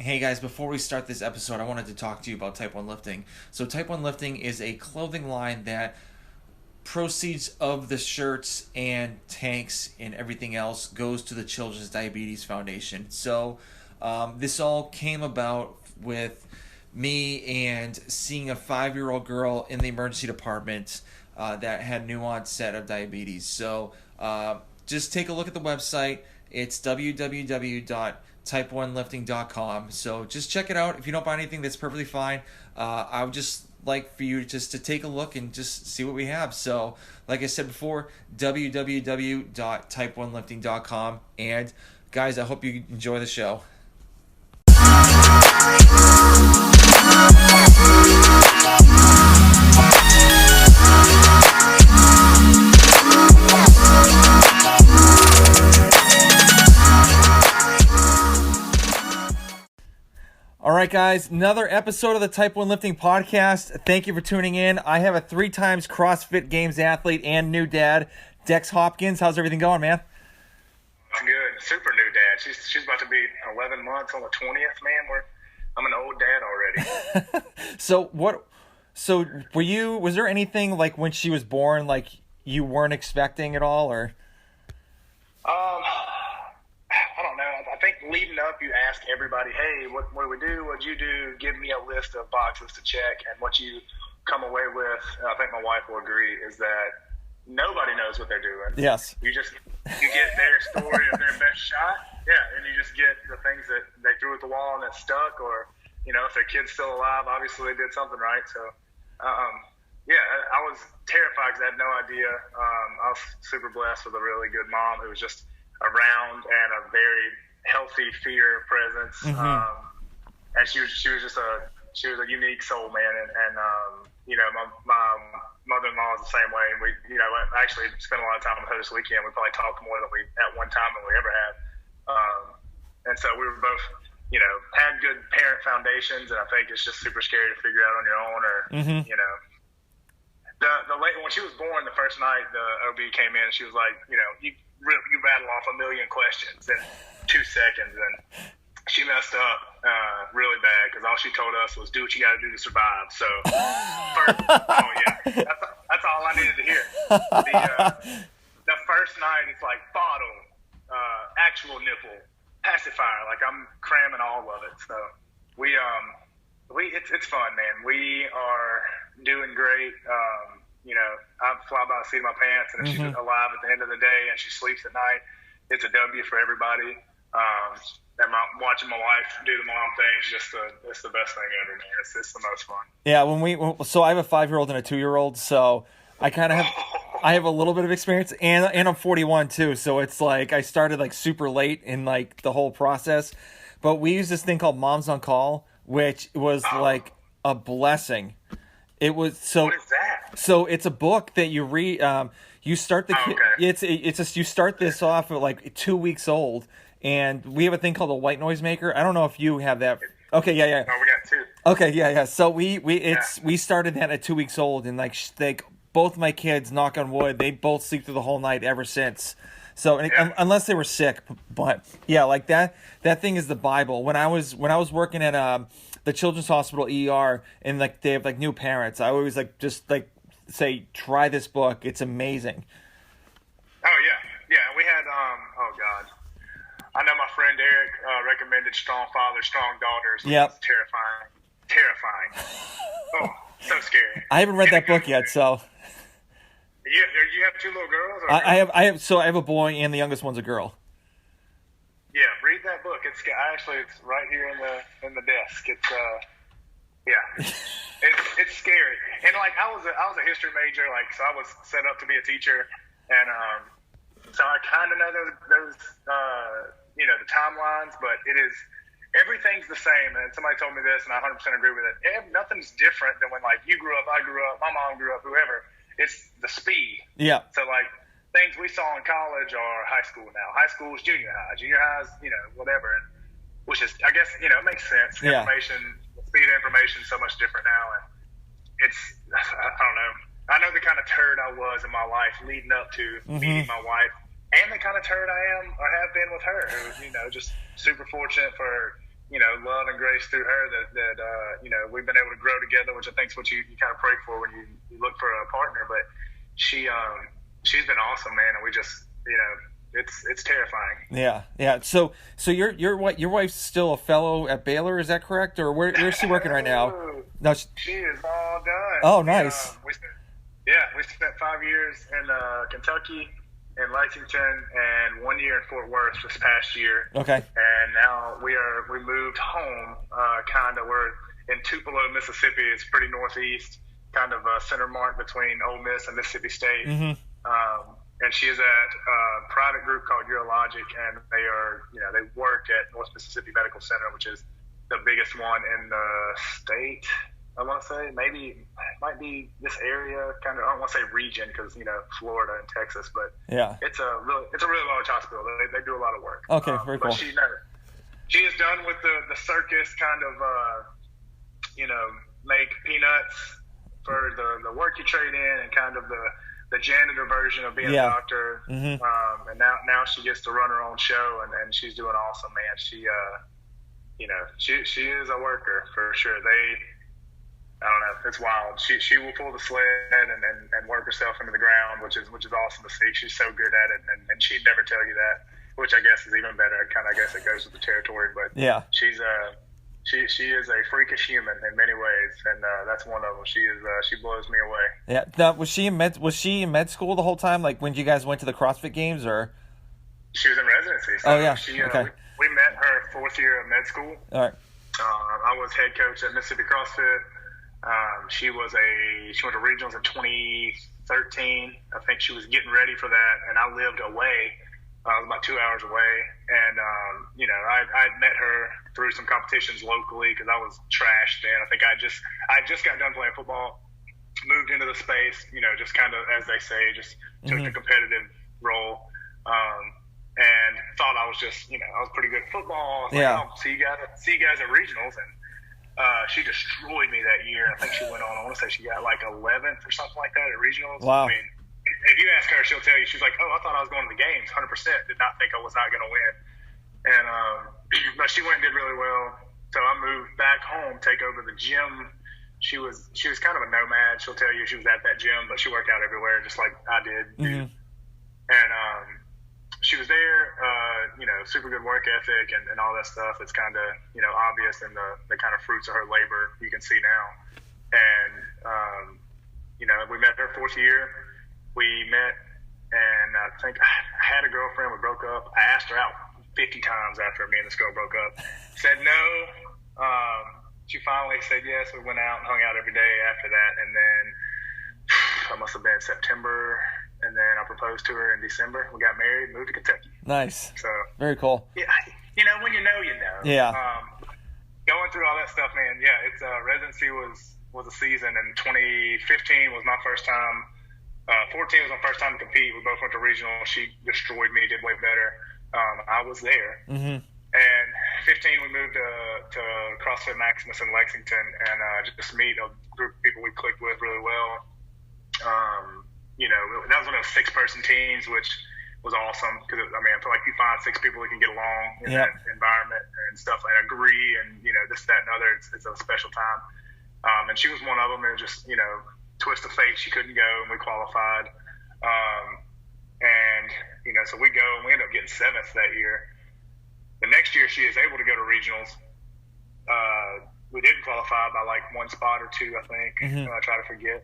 Hey guys, before we start this episode, I wanted to talk to you about Type 1 Lifting. So Type 1 Lifting is a clothing line that proceeds of the shirts and tanks and everything else goes to the Children's Diabetes Foundation. So this all came about with me and seeing a 5-year-old girl in the emergency department that had new onset of diabetes. So just take a look at the website. It's www.type1lifting.com. So just check it out. If you don't buy anything, that's perfectly fine. I would just like for you just to take a look and just see what we have. So like I said before, www.type1lifting.com. And guys, I hope you enjoy the show. All right, guys, another episode of the Type 1 Lifting Podcast. Thank you for tuning in. I have a 3 times Crossfit Games athlete and new dad, Dex Hopkins. How's everything going, man? Good. Super new dad. She's about to be 11 months on the 20th, man. I'm an old dad already. So was there anything like when she was born, like you weren't expecting at all, or? I don't know. I think leading up, you ask everybody, hey, what do we do? What'd you do? Give me a list of boxes to check. And what you come away with, I think my wife will agree, is that nobody knows what they're doing. Yes. You get their story of their best shot. Yeah. And you just get the things that they threw at the wall and it stuck, or, if their kid's still alive, obviously they did something right. So, I was terrified because I had no idea. I was super blessed with a really good mom who was just around and a very healthy fear presence. Mm-hmm. And she was just a unique soul, man. And my mother-in-law is the same way. And we, actually spent a lot of time with her this weekend. We probably talked more than we at one time than we ever had. And so we were both, had good parent foundations. And I think it's just super scary to figure out on your own, or, mm-hmm. The late, when she was born, the first night, the OB came in and she was like, you rattle off a million questions in 2 seconds, and she messed up really bad because all she told us was do what you got to do to survive. So, that's all I needed to hear. The first night, it's like bottle, actual nipple, pacifier. Like I'm cramming all of it. So it's fun, man. We are doing great. I fly by the seat of my pants, and if she's alive at the end of the day and she sleeps at night, it's a W for everybody. And watching my wife do the mom thing is it's the best thing ever, man. It's the most fun. Yeah, so I have a 5-year-old and a 2-year-old, so I kind of have a little bit of experience, and I'm 41 too, so it's like I started like super late in like the whole process. But we use this thing called Moms on Call, which was like a blessing. It was so. What is that? So it's a book that you read. You start the. You start this off at like 2 weeks old, and we have a thing called a white noise maker. I don't know if you have that. Okay, yeah. No, we got 2. Okay, yeah. So we started that at 2 weeks old, and like both my kids, knock on wood, they both sleep through the whole night ever since. So unless they were sick, but yeah, like that thing is the Bible. When I was working at the Children's Hospital ER, and like they have like new parents, I always say try this book. It's amazing. Oh yeah. We had I know my friend Eric recommended Strong Fathers, Strong Daughters. Yep. It's terrifying. Oh, so scary. I haven't read that book yet, so. You have 2 little girls? Or I have a boy, and the youngest one's a girl. Yeah, read that book. It's right here in the desk. It's it's scary. And like I was a history major, like so I was set up to be a teacher, and so I kind of know those the timelines, but everything's the same. And somebody told me this, and I 100% agree with it. Nothing's different than when like you grew up, I grew up, my mom grew up, whoever. It's the speed. Yeah. So like things we saw in college are high school now. High school is junior high. Junior high is, whatever. And which is, I guess, it makes sense. Yeah. The speed of information is so much different now. And I don't know. I know the kind of turd I was in my life leading up to meeting my wife, and the kind of turd I am or have been with her. Who, just super fortunate for love and grace through her that we've been able to grow together, which I think is what you kind of pray for when you look for a partner. But she's been awesome, man, and we just, it's terrifying. Yeah. So your wife's still a fellow at Baylor, is that correct? Or where's she working right now? No, she is all done. Oh, nice. We spent 5 years in Kentucky, in Lexington, and 1 year in Fort Worth this past year. Okay. And now we moved home. We're in Tupelo, Mississippi. It's pretty northeast, kind of a center mark between Ole Miss and Mississippi State. Mm-hmm. And she is at a private group called Urologic, and they work at North Mississippi Medical Center, which is the biggest one in the state. I want to say maybe it might be this area, kind of. I don't want to say region because Florida and Texas, but yeah, it's a really large hospital. They do a lot of work. Okay, very cool. But she is done with the circus kind of make peanuts for the work you trade in, and kind of the janitor version of being a doctor. Mm-hmm. And now she gets to run her own show, and she's doing awesome, man. She is a worker for sure. I don't know, it's wild. She will pull the sled and work herself into the ground, which is awesome to see. She's so good at it, and she'd never tell you that, which I guess is even better. I guess it goes with the territory, but yeah, she is a freakish human in many ways, and that's one of them. She blows me away. Yeah. Now, was she in med school the whole time? Like when you guys went to the CrossFit Games, or? She was in residency. So okay. We met her 4th year of med school. All right. I was head coach at Mississippi CrossFit. She went to regionals in 2013. I think she was getting ready for that, and I lived away. I was about 2 hours away, and I met her through some competitions locally because I was trashed then. I think I just got done playing football, moved into the space, just kind of, as they say, just took the competitive role, and thought I was just, I was pretty good at football. I was like, oh, see you guys at regionals, and she destroyed me that year. I think she went on, I want to say she got like 11th or something like that at regionals. Wow. I mean, if you ask her, she'll tell you, she's like, oh, I thought I was going to the games, 100%, did not think I was not going to win. And but she went and did really well. So I moved back home, take over the gym. She was kind of a nomad. She'll tell you she was at that gym, but she worked out everywhere just like I did. Mm-hmm. And she was there, super good work ethic and all that stuff. It's kind of, obvious in the kind of fruits of her labor you can see now. And, we met her 4th year. We met, and I think I had a girlfriend. We broke up. I asked her out 50 times after me and this girl broke up. Said no. She finally said yes. We went out and hung out every day after that. And then that must have been September. And then I proposed to her in December. We got married, moved to Kentucky. Nice. So very cool. Yeah, when you know, you know. Yeah. Going through all that stuff, man. Yeah, it's residency was a season, and 2015 was my first time. 14 was my first time to compete. We both went to regional. She destroyed me, did way better. I was there. Mm-hmm. And 15, we moved to CrossFit Maximus in Lexington, and just meet a group of people we clicked with really well. That was one of those 6-person teams, which was awesome because I feel like you find 6 people that can get along in that environment and stuff, and agree, and this, that, and other. It's a special time. And she was one of them, and just twist of fate, she couldn't go, and we qualified. So we go, and we end up getting 7th that year. The next year, she is able to go to regionals. We didn't qualify by like 1 spot or 2, I think. Mm-hmm. I try to forget.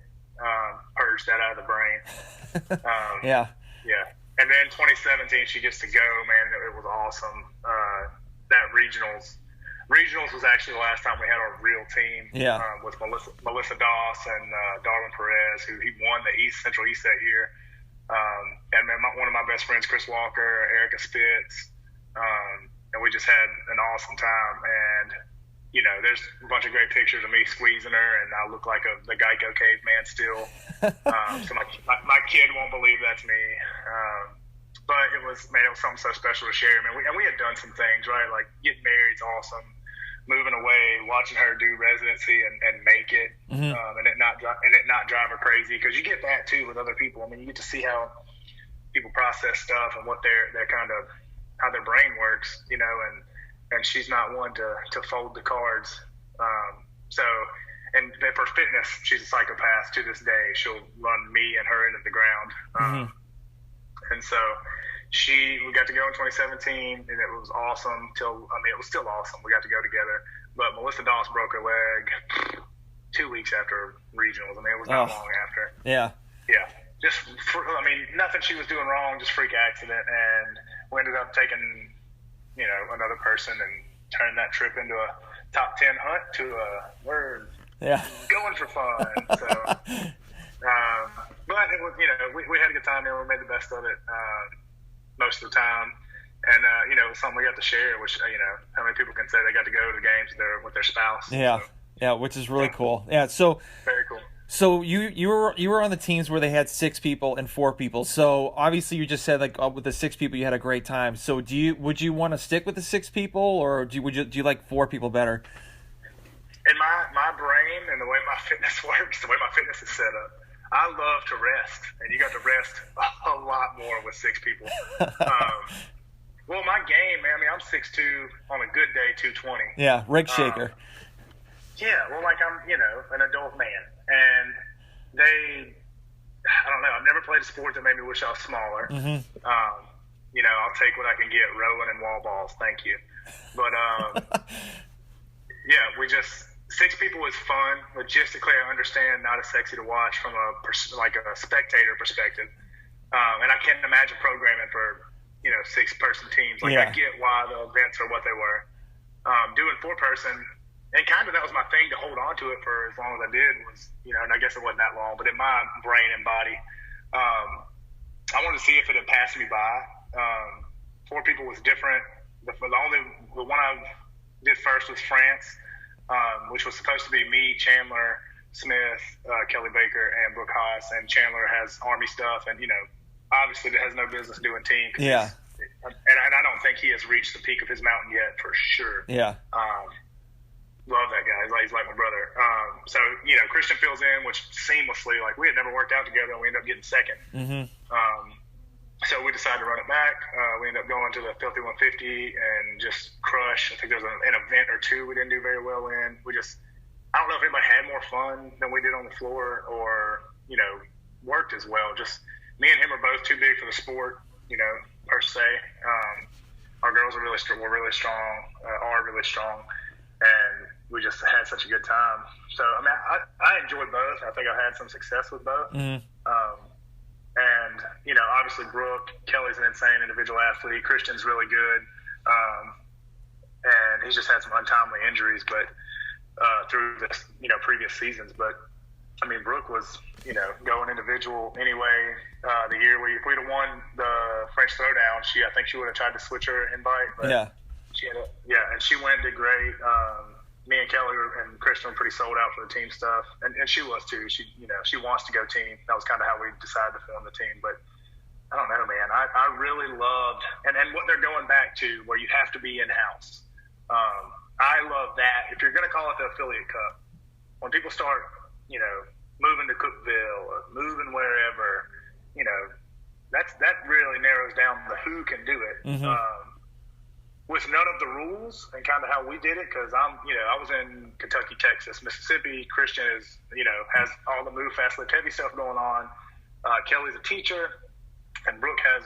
Purge that out of the brain. Yeah. And then 2017, she gets to go, man. It was awesome. That regionals was actually the last time we had our real team. Yeah. With Melissa Doss and Darwin Perez, who he won the Central East that year. And then one of my best friends, Chris Walker, Erica Spitz, and we just had an awesome time. And there's a bunch of great pictures of me squeezing her, and I look like the Geico caveman still. So my kid won't believe that's me. But it was something so special to share. Man, we had done some things, right? Like getting married's awesome. Moving away, watching her do residency and make it, mm-hmm. And it not drive her crazy, because you get that too with other people. I mean, you get to see how people process stuff and what their kind of how their brain works, and and she's not one to fold the cards. And for fitness, she's a psychopath to this day. She'll run me and her into the ground. And so we got to go in 2017, and it was awesome it was still awesome. We got to go together. But Melissa Doss broke her leg 2 weeks after regionals. It was not long after. Yeah. Yeah. Nothing she was doing wrong, just freak accident. And we ended up taking, another person and turning that trip into a top 10 hunt to we're going for fun. So, but it was, we had a good time there. We made the best of it most of the time. And, it was something we got to share, which, how many people can say they got to go to the games with their spouse. Yeah. So, yeah, which is really cool. Yeah, so very cool. So you were on the teams where they had 6 people and 4 people. So obviously you just said with the 6 people you had a great time. So would you want to stick with the 6 people, or do you like 4 people better? In my brain and the way my fitness works, the way my fitness is set up, I love to rest, and you got to rest a lot more with 6 people. Well, my game, man. I'm 6'2", on a good day 220. Yeah, rig shaker. Yeah, well, I'm an adult man. And I don't know, I've never played a sport that made me wish I was smaller. I'll take what I can get, rowing and wall balls, thank you. But, yeah, 6 people is fun. Logistically, I understand, not as sexy to watch from a spectator perspective. And I can't imagine programming for, 6-person teams. I get why the events are what they were. Doing 4-person, and kind of that was my thing to hold on to it for as long as I did was, and I guess it wasn't that long, but in my brain and body, I wanted to see if it had passed me by. 4 people was different. The one I did first was France, which was supposed to be me, Chandler Smith, Kelly Baker, and Brooke Haas, and Chandler has Army stuff, and, obviously has no business doing team. Yeah. And I don't think he has reached the peak of his mountain yet, for sure. Yeah. Love that guy. He's like my brother. So, Christian fills in, which seamlessly, we had never worked out together, and we ended up getting second. So we decided to run it back. We ended up going to the Filthy 150 and just crush. I think there was an event or 2 we didn't do very well in. I don't know if anybody had more fun than we did on the floor or, worked as well. Just me and him are both too big for the sport, per se. Our girls are really strong, are really strong. And we just had such a good time. So, I enjoyed both. I think I had some success with both. And, obviously Brooke, Kelly's an insane individual athlete. Christian's really good. And he's just had some untimely injuries, but through this, previous seasons. But, Brooke was, going individual anyway. The year if we'd have won the French Throwdown, I think she would have tried to switch her invite. But she had and she went, did great. Me and Kelly and Christian were pretty sold out for the team stuff, and she was too. She she wants to go team. That was kind of how we decided to form the team. But I don't know, man. I really loved and what they're going back to, where you have to be in house. I love that. If you're going to call it the affiliate cup, when people start moving to Cookville or moving wherever, that really narrows down the who can do it. With none of the rules and kind of how we did it, because I was in Kentucky, Texas, Mississippi. Christian is, has all the move, fast, lift, heavy stuff going on. Kelly's a teacher, and Brooke has,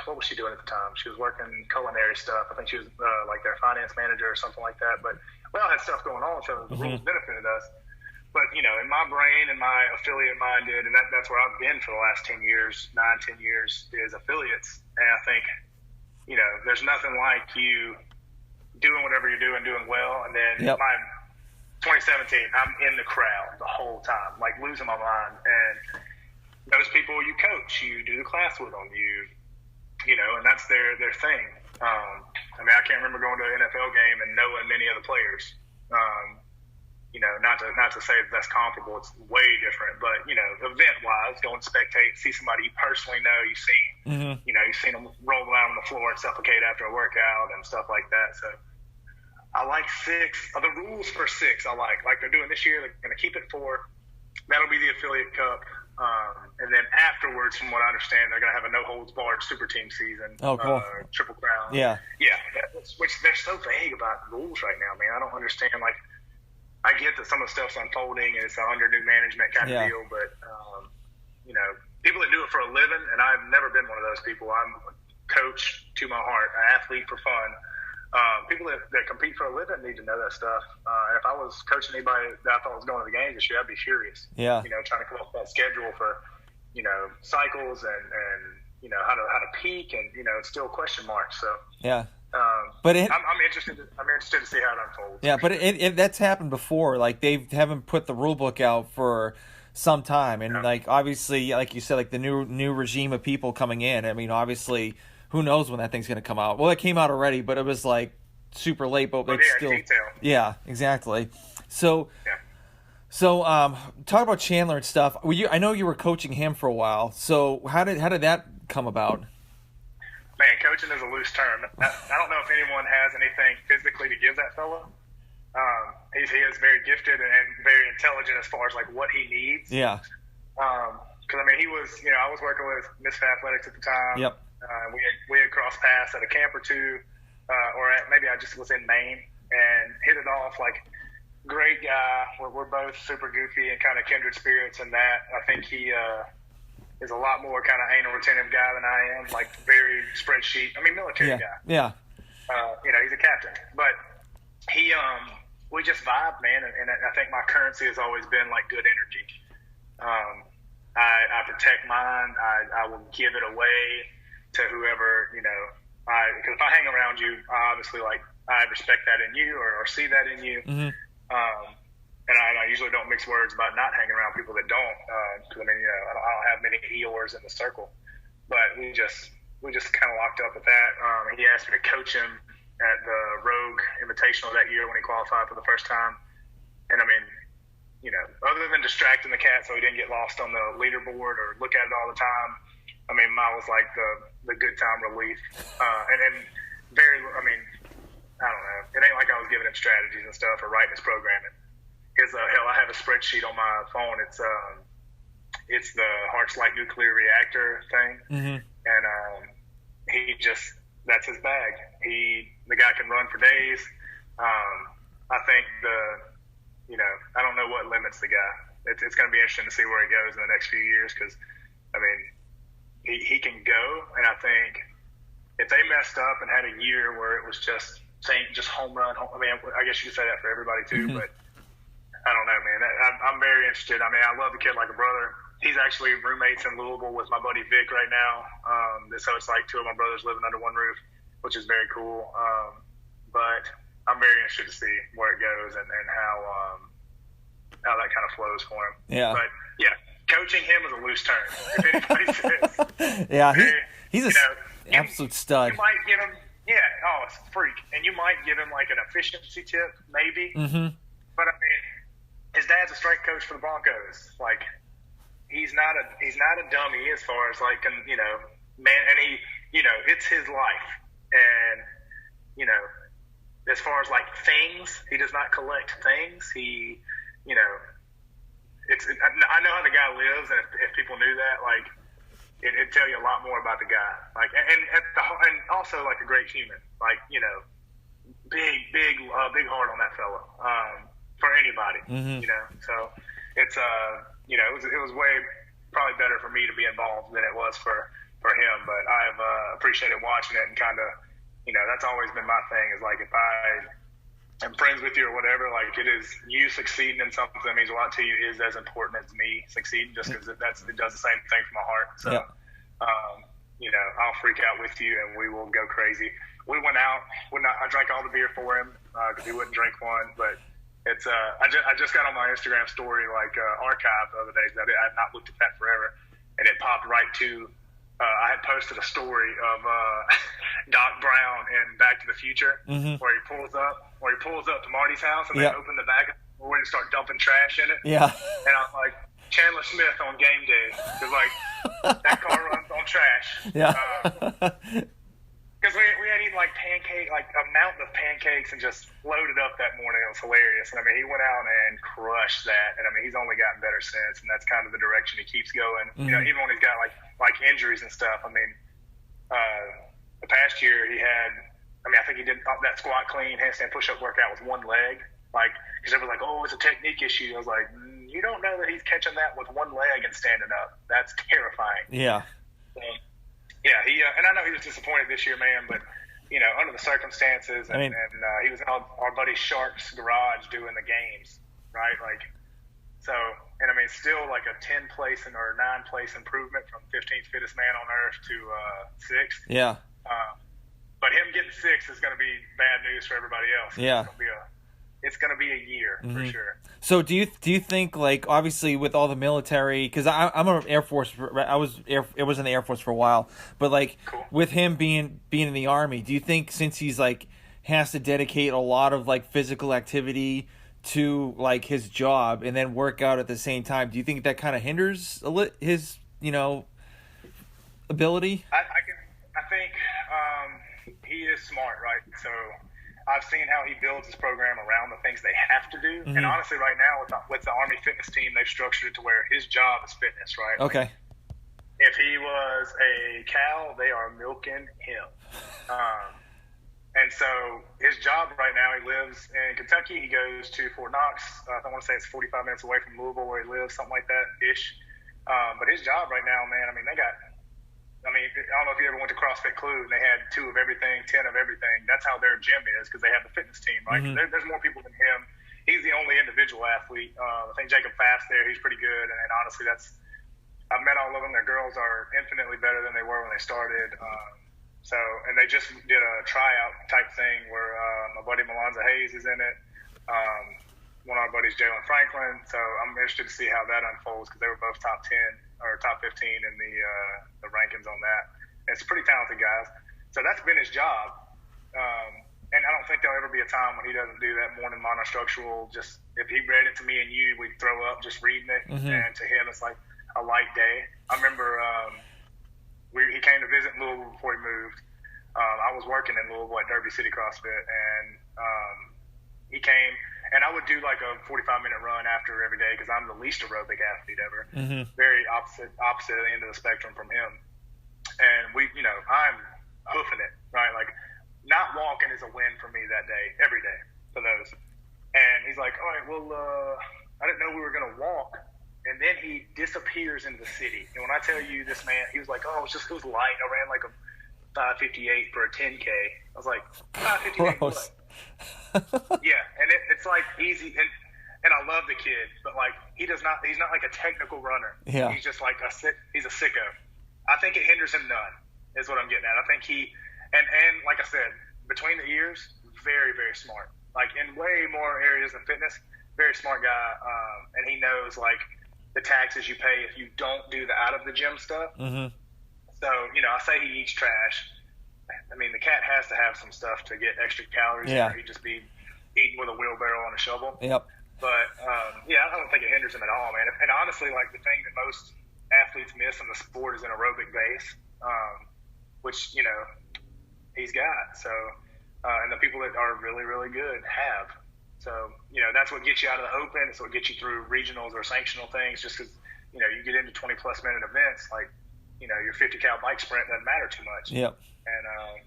what was she doing at the time? She was working culinary stuff. I think she was like their finance manager or something like that. But we all had stuff going on, so the rules benefited us. But, in my brain and my affiliate minded, and that's where I've been for the last 10 years, 9-10 years, is affiliates. And I think, there's nothing like you doing whatever you're doing well. And then my 2017, I'm in the crowd the whole time, losing my mind. And those people you coach, you do the class with them, and that's their thing. I can't remember going to an NFL game and knowing many of the players. Not to say that's comparable. It's way different, but event-wise, go and spectate, see somebody you personally know, you've seen, you've seen them roll around on the floor and suffocate after a workout and stuff like that. So I like 6. The rules for 6 I like they're doing this year. They're going to keep it 4. That'll be the affiliate cup. And then afterwards, from what I understand, they're going to have a no-holds-barred super team season. Oh, cool. Triple Crown. Yeah. Yeah. Which they're so vague about the rules right now, man. I don't understand. Like, I get that some of the stuff's unfolding and it's under new management kind of deal, but, you know, people that do it for a living, and I've never been one of those people. I'm a coach to my heart, an athlete for fun. People that compete for a living need to know that stuff. And if I was coaching anybody that I thought was going to the games this year, I'd be furious. Yeah. You know, trying to come up with that schedule for, you know, cycles and you know, how to peak, and, you know, it's still question marks. So yeah. But I'm interested to see how it unfolds. Yeah, but that's happened before. Like, they haven't put the rule book out for some time, and like, obviously, like you said, like the new regime of people coming in. I mean, obviously, who knows when that thing's going to come out? Well, it came out already, but it was like super late. But it's still detail. Yeah, exactly. So talk about Chandler and stuff. I know you were coaching him for a while. So how did that come about? Man, coaching is a loose term. I don't know if anyone has anything physically to give that fella. He is very gifted and very intelligent as far as like what he needs. Yeah. Because I mean, he was, you know, I was working with Miss Athletics at the time. Yep. We had crossed paths at a camp or two, maybe I just was in Maine and hit it off. Like, great guy. We're both super goofy and kind of kindred spirits in that. I think he is a lot more kind of anal retentive guy than I am. Like, very spreadsheet. I mean, military guy. Yeah. You know, he's a captain, but he we just vibe, man. And I think my currency has always been like good energy. I protect mine. I will give it away to whoever, you know, because if I hang around you, obviously, like, I respect that in you or see that in you. Mm-hmm. And I usually don't mix words about not hanging around people that don't. Because, I mean, you know, I don't have many Eeyores in the circle. But we just kind of locked up with that. He asked me to coach him at the Rogue Invitational that year when he qualified for the first time. And, I mean, you know, other than distracting the cat so he didn't get lost on the leaderboard or look at it all the time, I mean, mine was like the good time relief. And very, I mean, I don't know. It ain't like I was giving him strategies and stuff or writing his programming. Hell, I have a spreadsheet on my phone. It's the Hearts Light Nuclear Reactor thing. Mm-hmm. And that's his bag. The guy can run for days. I think you know, I don't know what limits the guy. It's going to be interesting to see where he goes in the next few years because, I mean, he can go, and I think if they messed up and had a year where it was just home run, I mean, I guess you could say that for everybody too, mm-hmm. but I don't know, man. I'm very interested. I mean, I love the kid like a brother. He's actually roommates in Louisville with my buddy Vic right now. So it's like two of my brothers living under one roof, which is very cool. But I'm very interested to see where it goes and how that kind of flows for him. Yeah. But yeah, coaching him is a loose term. If anybody says, yeah, he's absolute stud. You might get him, it's a freak, and you might give him like an efficiency tip, maybe. Mm-hmm. But I mean, his dad's a strength coach for the Broncos. Like, he's not a dummy as far as like, you know, man, and he, you know, it's his life, and you know, as far as like things, he does not collect things. He, you know, I know how the guy lives, and if people knew that, like, it'd tell you a lot more about the guy. Like, and also like a great human. Like, you know, big heart on that fella. For anybody, mm-hmm. you know. So it's you know, it was way probably better for me to be involved than it was for him. But I've appreciated watching it and kind of, you know, that's always been my thing. Is like, if I am friends with you or whatever, like, it is you succeeding in something that means a lot to you is as important as me succeeding, just because it does the same thing for my heart. So, you know, I'll freak out with you and we will go crazy. We went out. I drank all the beer for him because he wouldn't drink one, but. It's I just got on my Instagram story like archive the other day. I had not looked at that forever, and it popped right to. I had posted a story of Doc Brown in Back to the Future, mm-hmm. where he pulls up to Marty's house and they open the back door and start dumping trash in it. Yeah. And I was like, Chandler Smith on game day, because like that car runs on trash. Yeah. Because we had eaten like a mountain of pancakes and just loaded up that morning. It was hilarious. And I mean, he went out and crushed that. And I mean, he's only gotten better since. And that's kind of the direction he keeps going. Mm-hmm. You know, even when he's got like injuries and stuff. I mean, the past year he had, I think he did that squat clean handstand push-up workout with one leg. Like, because they were like, oh, it's a technique issue. I was like, you don't know that he's catching that with one leg and standing up. That's terrifying. Yeah. Yeah, and I know he was disappointed this year, man, but, you know, under the circumstances, and he was in our buddy Shark's garage doing the games, right? Like, so, and I mean, still like a 10-place or 9-place improvement from 15th fittest man on earth to 6th. Yeah. But him getting 6th is going to be bad news for everybody else. Yeah. It's going to be a year for sure. So do you think, like, obviously with all the military, because I'm an Air Force, I was in the Air Force for a while, but like with him being in the Army, do you think since he's like has to dedicate a lot of like physical activity to like his job and then work out at the same time, do you think that kind of hinders his ability? I think he is smart, right? So I've seen how he builds his program around the things they have to do. And honestly, right now with the Army fitness team, they've structured it to where his job is fitness, right? Okay. If he was a cow, they are milking him. And so his job right now, he lives in Kentucky. He goes to Fort Knox. I want to say it's 45 minutes away from Louisville where he lives, something like that-ish. But his job right now, man, I mean, I don't know if you ever went to CrossFit Clue and they had 2 of everything, 10 of everything. That's how their gym is because they have the fitness team, right? There's more people than him. He's the only individual athlete. I think Jacob Fast there, he's pretty good. And honestly, I've met all of them. Their girls are infinitely better than they were when they started. And they just did a tryout type thing where my buddy Malonza Hayes is in it. One of our buddies, Jalen Franklin. So I'm interested to see how that unfolds because they were both top 10 or top 15 in the rankings on that. And it's pretty talented guys. So that's been his job. And I don't think there'll ever be a time when he doesn't do that morning monostructural. Just if he read it to me and you, we'd throw up just reading it. And to him, it's like a light day. I remember he came to visit Louisville before he moved. I was working in Louisville at Derby City CrossFit, and he came. And I would do like a 45-minute run after every day because I'm the least aerobic athlete ever. Very opposite at the end of the spectrum from him. And I'm hoofing it, right? Like not walking is a win for me that day, every day for those. And he's like, all right, well, I didn't know we were going to walk. And then he disappears into the city. And when I tell you this man, he was like, oh, it was light. I ran like a 5:58 for a 10K. I was like, 5:58 what? Yeah, and it's like easy, and I love the kid, but like he's not like a technical runner. Yeah, he's just like he's a sicko. I think it hinders him none, is what I'm getting at. I think he and like I said, between the ears, very very smart. Like in way more areas than fitness, very smart guy, and he knows like the taxes you pay if you don't do the out of the gym stuff. So I say he eats trash. I mean, the cat has to have some stuff to get extra calories. Yeah. Or he'd just be eating with a wheelbarrow and a shovel. Yep. But, I don't think it hinders him at all, man. And honestly, like, the thing that most athletes miss in the sport is an aerobic base, which, he's got. So, and the people that are really, really good have. So, that's what gets you out of the open. It's what gets you through regionals or sanctional things just because, you get into 20-plus minute events, like, your 50-cal bike sprint doesn't matter too much. Yep. And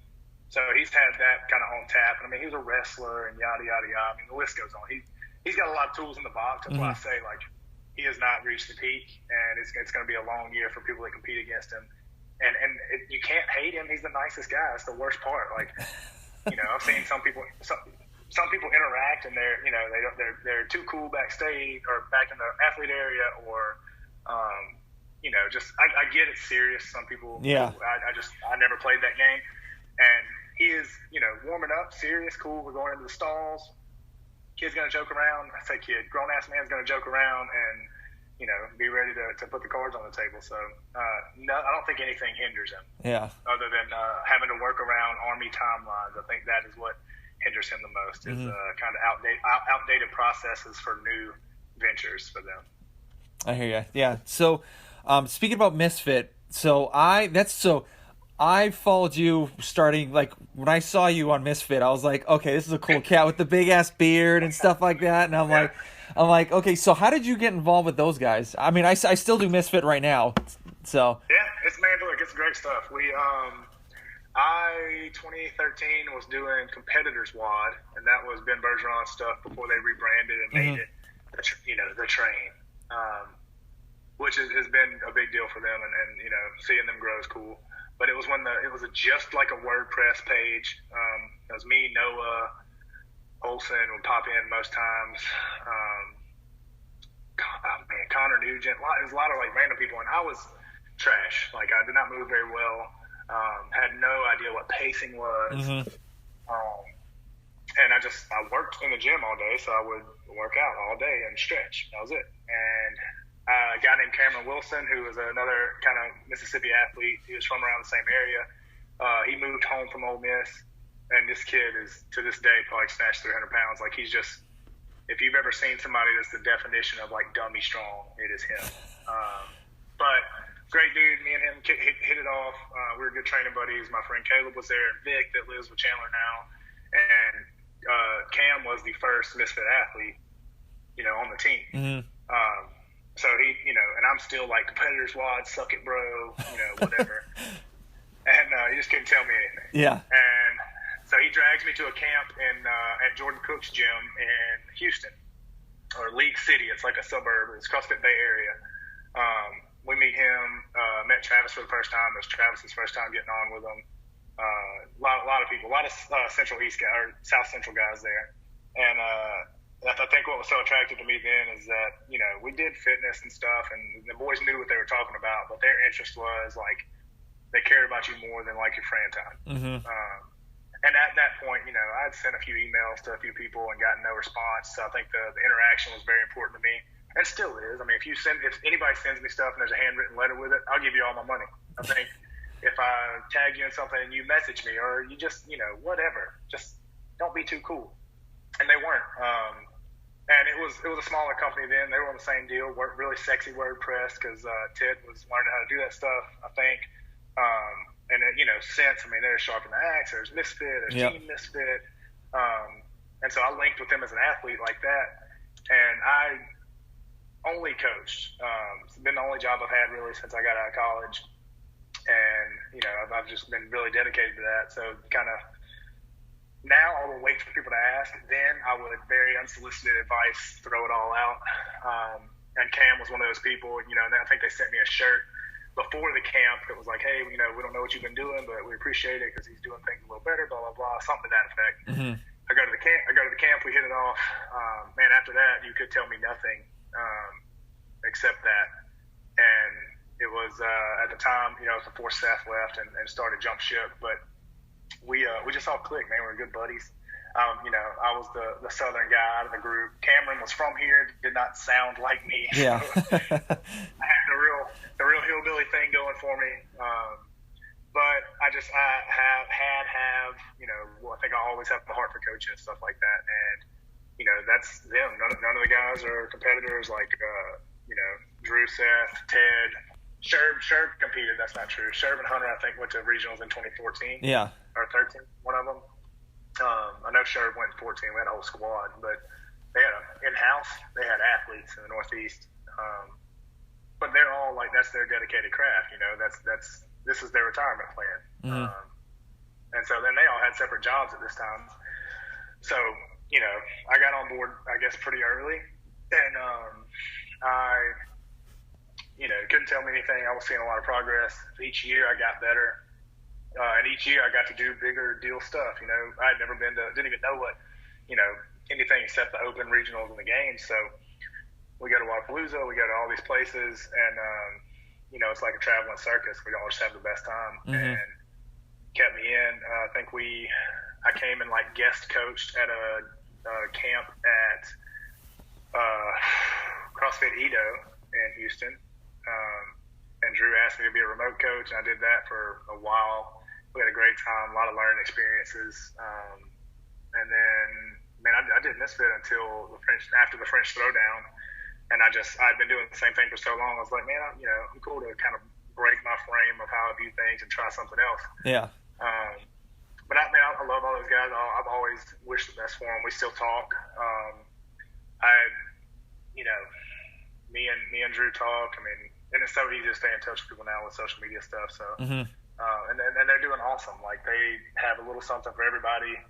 so he's had that kind of on tap. And I mean, he was a wrestler and yada, yada, yada. I mean, the list goes on. He's got a lot of tools in the box. That's why I say, like, he has not reached the peak. And it's going to be a long year for people that compete against him. And you can't hate him. He's the nicest guy. That's the worst part. Like, I've seen some people interact and they're too cool backstage or back in the athlete area or, I get it's serious. Some people, I never played that game. And he is, warming up, serious, cool. We're going into the stalls. Kid's going to joke around. I say kid, grown-ass man's going to joke around and, be ready to put the cards on the table. So, no, I don't think anything hinders him. Yeah. Other than having to work around Army timelines. I think that is what hinders him the most is kind of outdated processes for new ventures for them. I hear you. Yeah. So, speaking about Misfit, I followed you starting, like, when I saw you on Misfit, I was like, okay, this is a cool cat with the big ass beard and stuff like that. And I'm like, okay, so how did you get involved with those guys? I mean, I still do Misfit right now, so. Yeah, it's great stuff. I 2013 was doing Competitors WOD, and that was Ben Bergeron's stuff before they rebranded and made it, the Train, which has been a big deal for them, and seeing them grow is cool. But it was it was just like a WordPress page. It was me, Noah, Olsen would pop in most times. Connor Nugent. There's a lot of like random people, and I was trash. Like I did not move very well. Had no idea what pacing was. And I worked in the gym all day, so I would work out all day and stretch. That was it. And a guy named Cameron Wilson, who was another kind of Mississippi athlete. He was from around the same area. He moved home from Ole Miss, and this kid is, to this day, probably snatched 300 pounds. Like, he's just, if you've ever seen somebody that's the definition of, like, dummy strong, it is him. But great dude. Me and him hit it off. We were good training buddies. My friend Caleb was there, and Vic, that lives with Chandler now. And Cam was the first Misfit athlete, on the team. So he, and I'm still like, Competitors WOD, suck it, bro, whatever. And he just couldn't tell me anything. Yeah. And so he drags me to a camp at Jordan Cook's gym in Houston, or League City. It's like a suburb. It's Crossfit Bay Area. We meet him, met Travis for the first time. It was Travis's first time getting on with him. A lot of people, a lot of Central East guys, or South Central guys there. And I think what was so attractive to me then is that, we did fitness and stuff, and the boys knew what they were talking about, but their interest was, like, they cared about you more than, like, your friend time. And at that point, I'd sent a few emails to a few people and gotten no response, so I think the interaction was very important to me. And still is. I mean, if anybody sends me stuff and there's a handwritten letter with it, I'll give you all my money. I think if I tag you in something and you message me, or you just, whatever, just don't be too cool. And they weren't. And it was a smaller company then. They were on the same deal. Really sexy WordPress, because Ted was learning how to do that stuff, I think. And since, they're Sharp in the Axe, there's Misfit, there's Team Misfit. And so I linked with them as an athlete like that. And I only coached. It's been the only job I've had really since I got out of college. And, I've just been really dedicated to that. So kind of now I will wait for people to ask. Then I would very unsolicited advice, throw it all out. And Cam was one of those people, and I think they sent me a shirt before the camp that was like, hey, we don't know what you've been doing, but we appreciate it because he's doing things a little better, blah, blah, blah, something to that effect. I go to the camp, we hit it off. After that, you could tell me nothing except that. And it was at the time, it was before Seth left and started Jump Ship, but we just all clicked, man. We were good buddies. I was the southern guy out of the group. Cameron was from here, did not sound like me. Yeah. So I had the real hillbilly thing going for me. But I think I always have the heart for coaching and stuff like that. And, that's them. None of the guys are competitors like, Drew, Seth, Ted. Sherb competed. That's not true. Sherb and Hunter, I think, went to regionals in 2014. Yeah. Or 13, one of them. I know Sherb went in 14. We had a whole squad, but they had in-house. They had athletes in the Northeast, but they're all like, that's their dedicated craft. This is their retirement plan. And so then they all had separate jobs at this time. So I got on board, I guess, pretty early, and I couldn't tell me anything. I was seeing a lot of progress. Each year I got better. And each year I got to do bigger deal stuff. I had never didn't even know what, anything except the open regionals and the games. So we go to Wapalooza, we go to all these places, and, it's like a traveling circus. We all just have the best time. And kept me in. I think I came and like guest coached at a camp at CrossFit Edo in Houston. And Drew asked me to be a remote coach, and I did that for a while. We had a great time, a lot of learning experiences. And then, I did Misfit until after the French Throwdown. And I'd been doing the same thing for so long. I was like, man, I'm cool to kind of break my frame of how I view things and try something else. Yeah. But I love all those guys. I've always wished the best for them. We still talk. Me and Drew talk. I mean, and it's so easy to stay in touch with people now with social media stuff. So, and they're doing awesome. Like, they have a little something for everybody,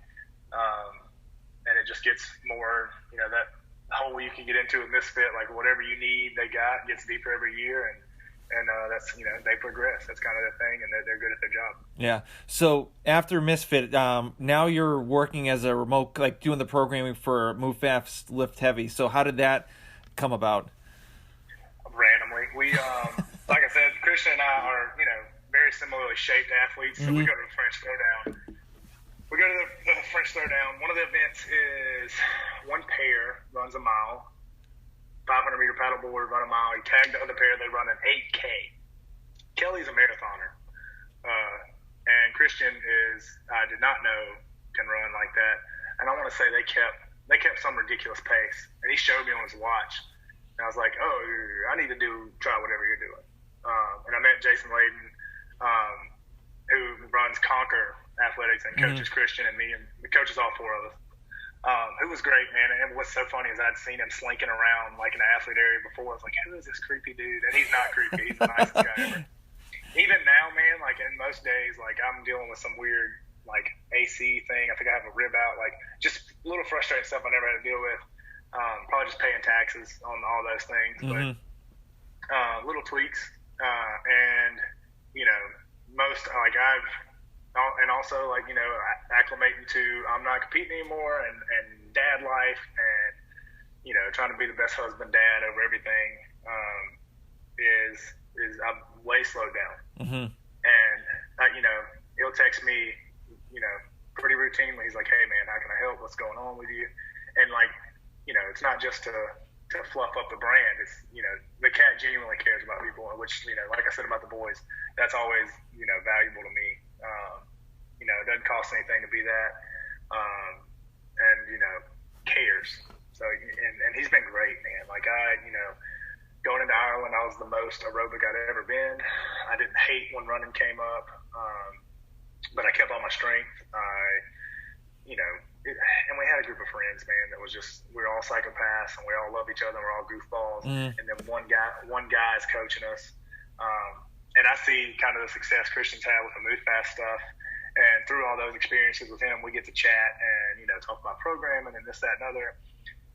and it just gets more. That hole you can get into with Misfit, like whatever you need, they got, gets deeper every year, and that's, they progress. That's kind of their thing, and they're good at their job. Yeah. So after Misfit, now you're working as a remote, like doing the programming for Move Fast, Lift Heavy. So how did that come about? Randomly, we like I said, Christian and I are very similarly shaped athletes. So we go to the French Throwdown. We go to the French Throwdown. One of the events is one pair runs a mile. 500-meter paddleboard, run a mile. You tag the other pair, they run an 8K. Kelly's a marathoner. And Christian I did not know, can run like that. And I want to say they kept some ridiculous pace. And he showed me on his watch. And I was like, oh, I need to try whatever you're doing. And I met Jason Layden, who runs Conquer Athletics and coaches Christian and me, and coaches all four of us. Who was great, man. And what's so funny is I'd seen him slinking around like in the athlete area before. I was like, who is this creepy dude? And he's not creepy. He's the nicest guy ever. Even now, man, like in most days, like I'm dealing with some weird like AC thing. I think I have a rib out, like just a little frustrating stuff I never had to deal with. Probably just paying taxes on all those things, but little tweaks. And most like and also like acclimating to I'm not competing anymore, and dad life, and trying to be the best husband, dad over everything is I'm way slowed down. And he'll text me pretty routinely. He's like, hey man, how can I help? What's going on with you? And like it's not just to fluff up the brand. It's the cat genuinely cares about people, which like I said about the boys, that's always valuable to me. It doesn't cost anything to be that, and cares. So and he's been great, man. Like going into Ireland, I was the most aerobic I'd ever been. I didn't hate when running came up, but I kept all my strength. And we had a group of friends, man, that was just, we were all psychopaths, and we all love each other, and we're all goofballs. And then one guy is coaching us. And I see kind of the success Christian's had with the Move Fast stuff. And through all those experiences with him, we get to chat and, talk about programming and this, that, and other.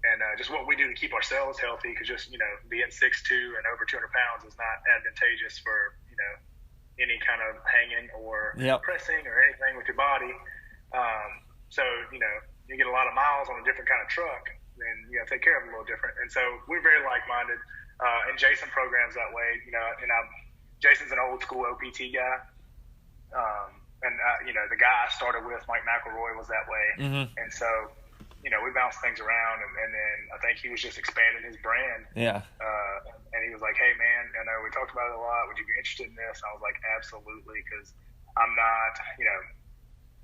And just what we do to keep ourselves healthy, because just, being 6'2" and over 200 pounds is not advantageous for, any kind of hanging or pressing or anything with your body. So, you get a lot of miles on a different kind of truck, then you got to take care of it a little different. And so we're very like-minded. And Jason programs that way, Jason's an old school OPT guy. The guy I started with, Mike McElroy, was that way. And so, we bounced things around, and then I think he was just expanding his brand. Yeah. And he was like, hey man, I know we talked about it a lot. Would you be interested in this? And I was like, absolutely. Cause I'm not,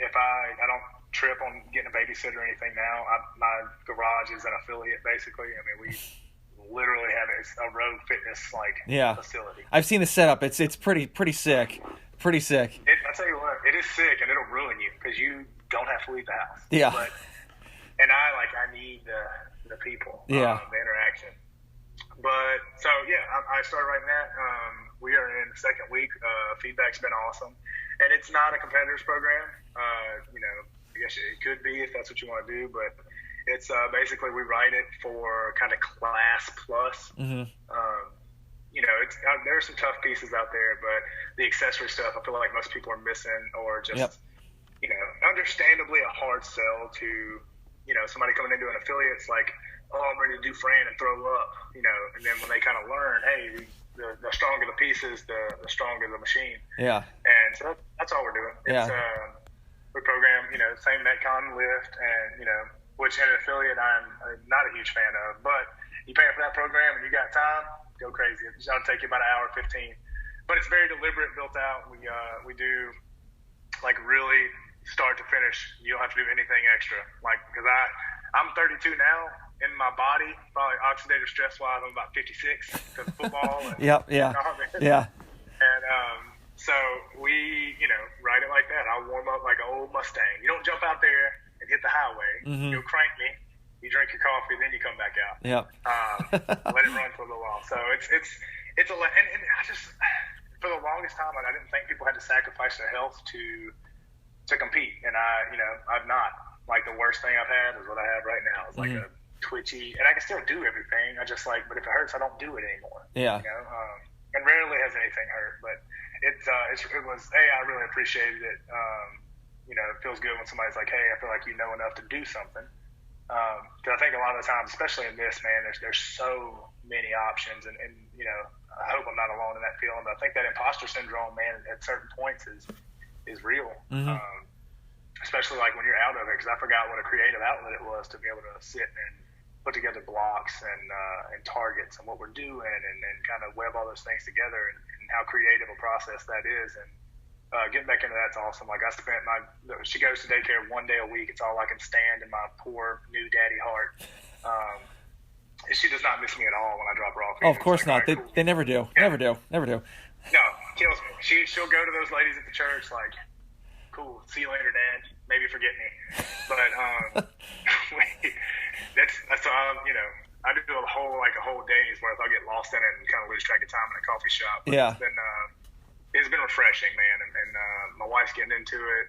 if I don't trip on getting a babysitter or anything now, my garage is an affiliate basically. I mean, we literally have a road fitness facility. I've seen the setup. It's pretty sick. Pretty sick. I tell you what, it is sick, and it'll ruin you because you don't have to leave the house. Yeah. And I need the people, the interaction. But so I started writing that. We are in the second week. Feedback's been awesome, and it's not a competitors program. I guess it could be if that's what you want to do, but it's basically we write it for kind of class plus. There's some tough pieces out there, but the accessory stuff I feel like most people are missing, or just understandably a hard sell to somebody coming into an affiliate. It's like, oh, I'm ready to do Fran and throw up, and then when they kind of learn, hey, the stronger the pieces, the stronger the machine. Yeah. And so that's all we're doing. It's, we program, same Metcon lift, and, which an affiliate I'm not a huge fan of, but you pay for that program and you got time, go crazy. It'll take you about an hour 15. But it's very deliberate, built out. We do like really start to finish. You don't have to do anything extra. Like, because I'm 32 now in my body, probably oxidative stress wise, I'm about 56 because of football. And, And So we, ride it like that. I'll warm up like an old Mustang. You don't jump out there and hit the highway. You'll crank me. You drink your coffee, then you come back out. Yep. Let it run for a little while. So it's a lot. And I just, for the longest time, I didn't think people had to sacrifice their health to compete. And I've not. Like the worst thing I've had is what I have right now. It's like a twitchy, and I can still do everything. I just but if it hurts, I don't do it anymore. Yeah. And rarely has anything hurt, but it was, I really appreciated it. It feels good when somebody's like, hey, I feel like you know enough to do something. Because I think a lot of the times, especially in this, man, there's so many options, and I hope I'm not alone in that feeling, but I think that imposter syndrome, man, at certain points is real. Especially like when you're out of it, because I forgot what a creative outlet it was to be able to sit and put together blocks and targets and what we're doing and kind of web all those things together and how creative a process that is. And getting back into that's awesome. Like she goes to daycare 1 day a week. It's all I can stand in my poor new daddy heart. She does not miss me at all when I drop her off. Oh, of course not. Right, they never do. Yeah. Never do. No, kills me. She'll go to those ladies at the church like, cool, see you later, Dad. Maybe forget me. But that's I do a whole day's worth. I'll get lost in it and kind of lose track of time in a coffee shop. But yeah. It's been refreshing, man, and my wife's getting into it.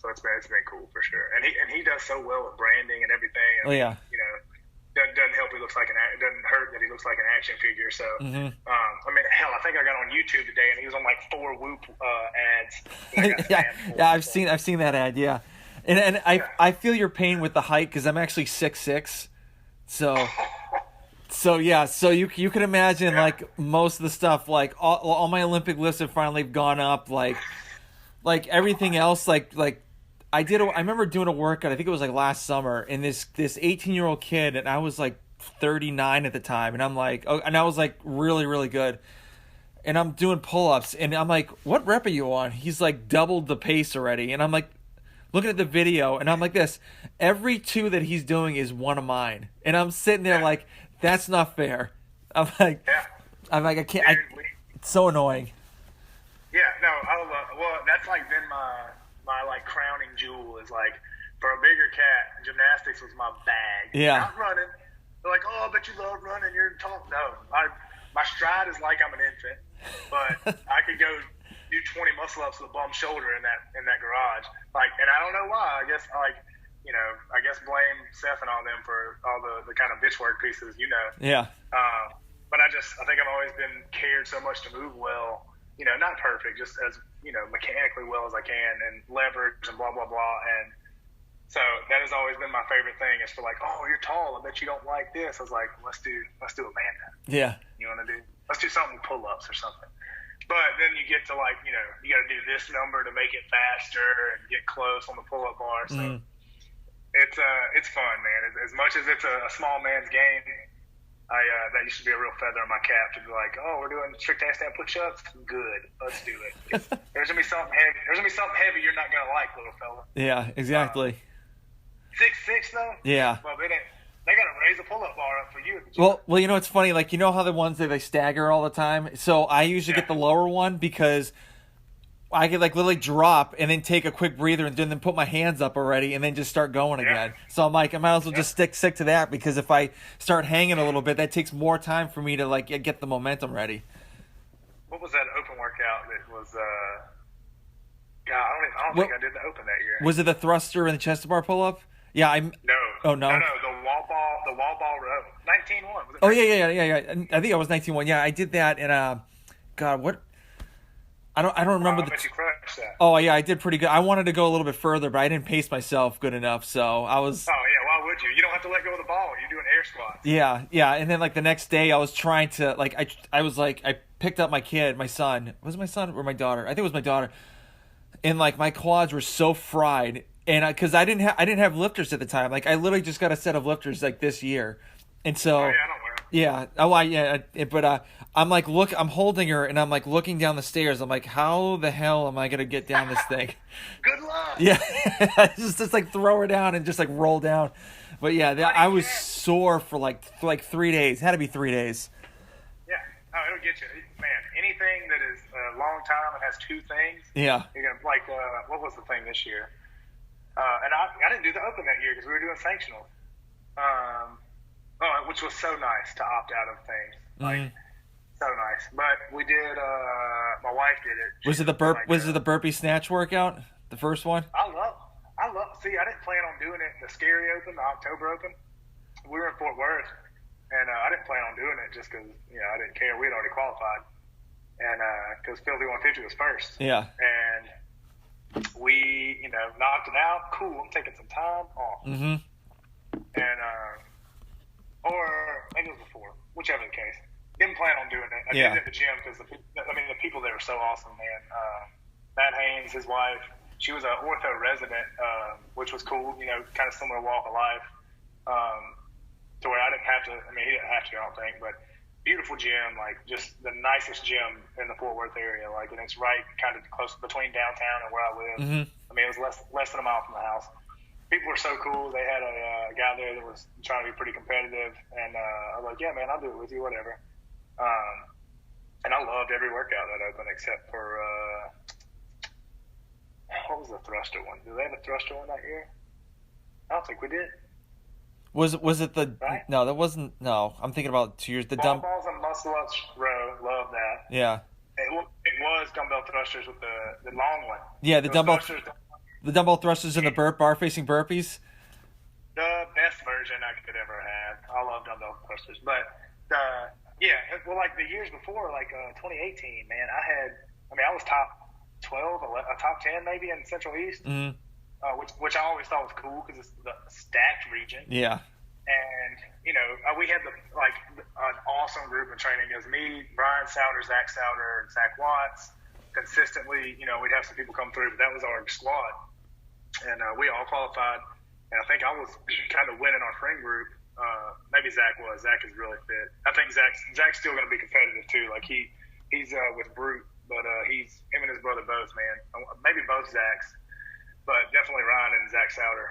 So it's been cool for sure. And he does so well with branding and everything. And, doesn't help. It doesn't hurt that he looks like an action figure. So, hell, I think I got on YouTube today, and he was on like 4 Whoop ads. Yeah, I've seen that ad. Yeah, and I feel your pain with the height because I'm actually 6'6", so yeah. So you can imagine like most of the stuff, like all my Olympic lifts have finally gone up, like everything else, like. I remember doing a workout, I think it was like last summer, and this 18-year-old kid, and I was like 39 at the time, and I'm like, and I was like really, really good. And I'm doing pull-ups, and I'm like, what rep are you on? He's like doubled the pace already. And I'm like, looking at the video, and I'm like this, every 2 that he's doing is one of mine. And I'm sitting there like, that's not fair. I'm like, I can't, it's so annoying. Yeah, no, well, that's like been my like crowning jewel is like, for a bigger cat, gymnastics was my bag. Yeah. Not running. They're like, oh, I bet you love running. You're tall. No, my stride is like I'm an infant, but I could go do 20 muscle ups with a bum shoulder in that garage. Like, and I don't know why. I guess blame Seth and all them for all the kind of bitch work pieces, Yeah. But I think I've always been cared so much to move well. Not perfect, just as, mechanically well as I can, and leverage and blah, blah, blah. And so that has always been my favorite thing, is for like, oh, you're tall, I bet you don't like this. I was like, let's do a man down. Yeah. You want to let's do something with pull-ups or something. But then you get to like, you got to do this number to make it faster and get close on the pull-up bar. So it's fun, man. As much as it's a small man's game, that used to be a real feather in my cap to be like, oh, we're doing strict handstand push-ups? Good, let's do it. There's gonna be something heavy. There's gonna be something heavy you're not gonna like, little fella. Yeah, exactly. 6'6" though. Yeah. Well, they gotta raise the pull-up bar up for you. Well, it's funny. Like, how the ones that they stagger all the time. So I usually get the lower one because I could like literally drop and then take a quick breather and then put my hands up already and then just start going again. So I'm like, I might as well just stick to that, because if I start hanging a little bit, that takes more time for me to like get the momentum ready. What was that open workout that was? God, I don't think I did the open that year. Was it the thruster and the chest bar pull up? Yeah, No. Oh no. No, the wall ball row. 19-1. Oh yeah. I think I was 19-1. Yeah, I did that. And God, what? I don't remember I bet you crushed that. Oh yeah, I did pretty good. I wanted to go a little bit further, but I didn't pace myself good enough, so I was. Oh yeah, why would you? You don't have to let go of the ball. You're doing air squats. Yeah, and then like the next day, I was trying to like I picked up my son. Was it my son or my daughter? I think it was my daughter. And like my quads were so fried, and because I didn't have lifters at the time. Like I literally just got a set of lifters like this year, and so. Oh yeah, I don't wear them. Yeah. Oh, but I'm like, I'm holding her, and I'm like looking down the stairs. I'm like, how the hell am I gonna get down this thing? Good luck. Yeah, just like throw her down and just like roll down. But yeah, I was sore for like 3 days. It had to be 3 days. Yeah, Oh, it'll get you, man. Anything that is a long time and has two things. Yeah. You're gonna like. What was the thing this year? And I didn't do the open that year because we were doing sanctionals. Which was so nice to opt out of things. Like, so nice. But we did. My wife did it. Was it the Was it the burpee snatch workout? The first one. I love. See, I didn't plan on doing it the Scary Open, the October Open. We were in Fort Worth, and I didn't plan on doing it just because I didn't care. We had already qualified, and because Filthy 150 was first. Yeah. And we knocked it out. Cool. I'm taking some time off. Mm-hmm. And or maybe it was before, whichever the case. Didn't plan on doing it. I did it at the gym because the people there were so awesome, man. Matt Haynes, his wife, she was an ortho resident, which was cool. Kind of similar walk of life. To where I didn't have to. I mean, he didn't have to, I don't think, but beautiful gym, like just the nicest gym in the Fort Worth area. Like, and it's right kind of close between downtown and where I live. Mm-hmm. I mean, it was less than a mile from the house. People were so cool. They had a guy there that was trying to be pretty competitive, and I was like, yeah, man, I'll do it with you, whatever. And I loved every workout that open except for what was the thruster one? Did they have a thruster one that year? I don't think we did. Was it the right? No, that wasn't. No, I'm thinking about 2 years. The balls and muscle ups row. Love that. Yeah. It was dumbbell thrusters with the long one. Yeah, the dumbbell thrusters and the bar facing burpees. The best version I could ever have. I love dumbbell thrusters, but like the years before, like 2018, man, I was top 12, top 10 maybe in Central East, which I always thought was cool because it's the stacked region. Yeah. And we had an awesome group of training. It was me, Brian Souter, Zach Watts. Consistently, we'd have some people come through, but that was our squad. And we all qualified. And I think I was kind of winning our friend group. Maybe Zach was. Zach is really fit. I think Zach's still going to be competitive too. Like he's with Brute, but him and his brother both, man. Maybe both Zachs, but definitely Ryan and Zach Souter.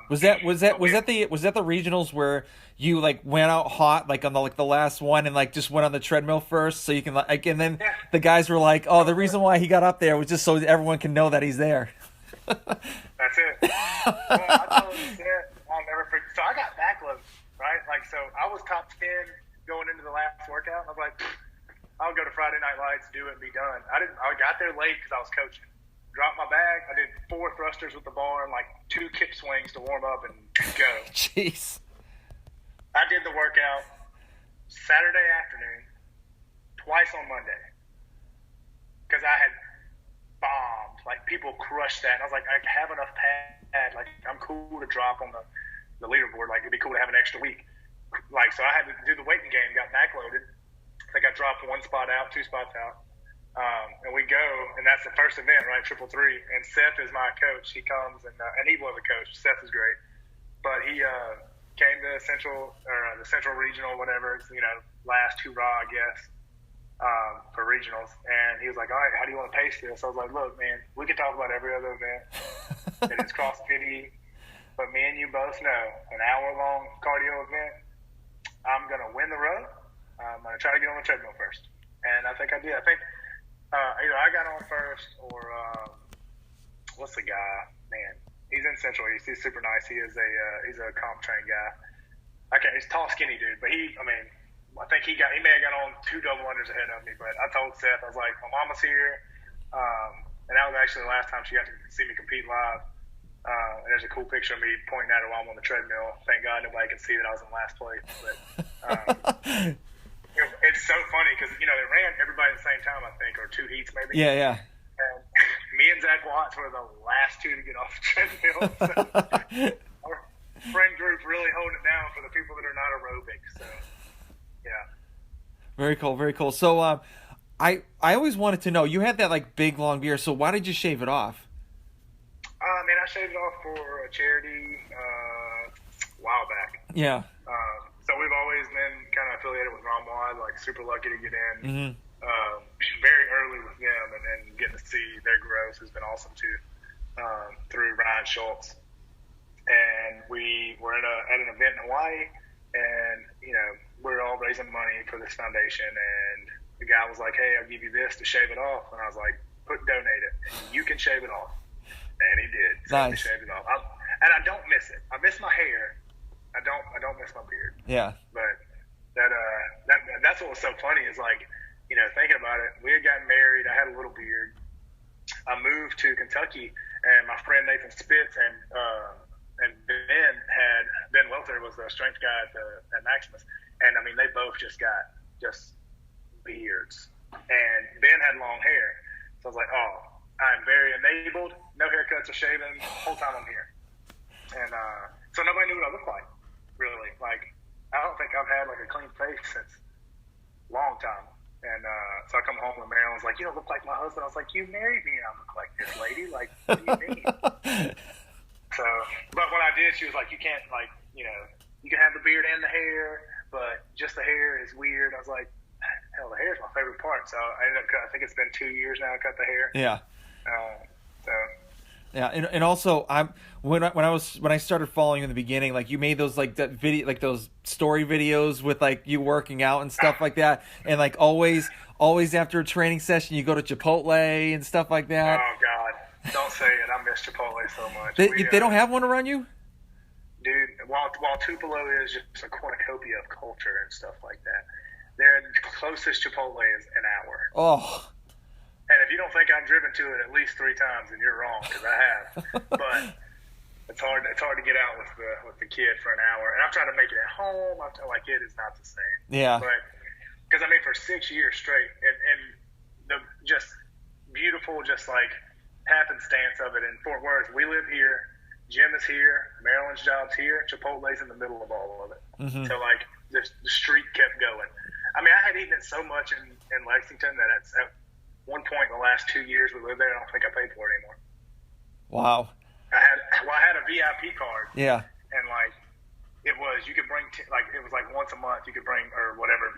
Was that the regionals where you went out hot on the last one and just went on the treadmill first so you can and then the guys were like, oh, the reason why he got up there was just so everyone can know that he's there. That's it. Well, I told him that I'll never forget. So I got backloaded, right? So I was top 10 going into the last workout. I was like, I'll go to Friday Night Lights, do it, and be done. I got there late because I was coaching. Dropped my bag. I did 4 thrusters with the bar and 2 kip swings to warm up and go. Jeez. I did the workout Saturday afternoon, twice on Monday, because I had bombed. People crushed that. And I was like, I have enough pad. I'm cool to drop on the leaderboard. It'd be cool to have an extra week. So I had to do the weighting game, got backloaded. I think I dropped 1 spot out, 2 spots out. And we go, and that's the first event, right? 333. And Seth is my coach. He comes, and he was a coach. Seth is great. But he came to the Central Regional, whatever, last hoorah, I guess. For regionals, and he was like, all right, how do you want to pace this? I was like, look, man, we can talk about every other event that is CrossFit, but me and you both know an hour-long cardio event, I'm going to win the row. I'm going to try to get on the treadmill first. And I think I did. I think either I got on first or what's the guy? Man, he's in Central East. He's super nice. He's a comp train guy. He's a tall, skinny dude, but I think he may have got on 2 double unders ahead of me, but I told Seth, I was like, my mama's here, and that was actually the last time she got to see me compete live. And there's a cool picture of me pointing at her while I'm on the treadmill. Thank God nobody can see that I was in last place. But it's so funny because they ran everybody at the same time, I think, or 2 heats maybe. Yeah. And me and Zach Watts were the last 2 to get off the treadmill. So our friend group really holding it down for the people that are not aerobic. So. Yeah. Very cool, very cool. So, I always wanted to know, you had that big long beard. So why did you shave it off? Man, I shaved it off for a charity a while back. Yeah. So we've always been kind of affiliated with Ramwad, super lucky to get in. Mm-hmm. Very early with them, and getting to see their growth has been awesome too. Through Ryan Schultz, and we were at an event in Hawaii. And, we're all raising money for this foundation, and the guy was like, "Hey, I'll give you this to shave it off," and I was like, "Donate it. You can shave it off." And he did. So nice. He shaved it off. And I don't miss it. I miss my hair. I don't miss my beard. Yeah. But that's what was so funny is like, thinking about it, we had gotten married. I had a little beard. I moved to Kentucky, and my friend Nathan Spitz and Ben Welter was the strength guy at Maximus, and I mean they both just got beards, and Ben had long hair, so I was like, oh, I'm very enabled, no haircuts or shaving, the whole time I'm here, and so nobody knew what I looked like, really. Like I don't think I've had like a clean face since a long time. And so I come home and Marilyn's like, "You don't look like my husband." I was like, "You married me and I look like this, lady. Like, what do you mean?" So, but when I did, she was like, "You can't, like, you can have the beard and the hair, but just the hair is weird." I was like, "Hell, the hair is my favorite part." So I ended up I think it's been 2 years now I cut the hair. Yeah. So. Yeah, and also when I started following you in the beginning, like you made those like that video, like those story videos with like you working out and stuff like that, and like always after a training session you go to Chipotle and stuff like that. Oh God, don't say it! I miss Chipotle so much. They don't have one around you, dude. While Tupelo is just a cornucopia of culture and stuff like that, their closest Chipotle is an hour. Oh. And if you don't think I've driven to it at least 3 times, then you're wrong, because I have. But it's hard to get out with the kid for an hour. And I'm trying to make it at home. It is not the same. Yeah. But because I mean, for 6 years straight, and the just beautiful, just like happenstance of it in Fort Worth. We live here. Jim is here. Marilyn's job's here. Chipotle's in the middle of all of it. Mm-hmm. So like the streak kept going. I mean, I had eaten it so much in Lexington that at one point in the last 2 years we lived there, I don't think I paid for it anymore. Wow. I had a VIP card. Yeah. And like it was, you could bring it was like once a month you could bring, or whatever,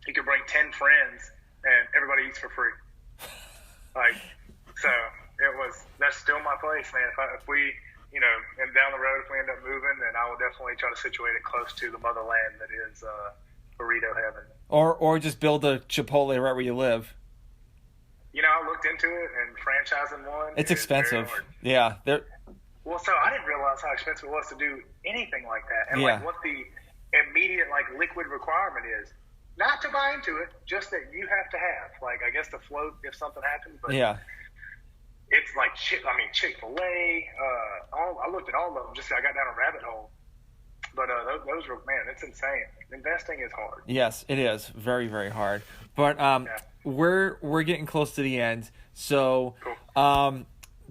you could bring 10 friends and everybody eats for free. Like, so that's still my place, man. If we and down the road if we end up moving, then I will definitely try to situate it close to the motherland that is burrito heaven. Or just build a Chipotle right where you live. I looked into it, and franchising one. It's expensive. Yeah. Well, so I didn't realize how expensive it was to do anything like that, and yeah. like what the immediate like liquid requirement is. Not to buy into it, just that you have to have. Like, I guess to float if something happens. But yeah. It's like Chick-fil-A. I looked at all of them. Just I got down a rabbit hole. But those were, man, it's insane. Investing is hard. Yes, it is very, very hard. But we're getting close to the end. So, cool.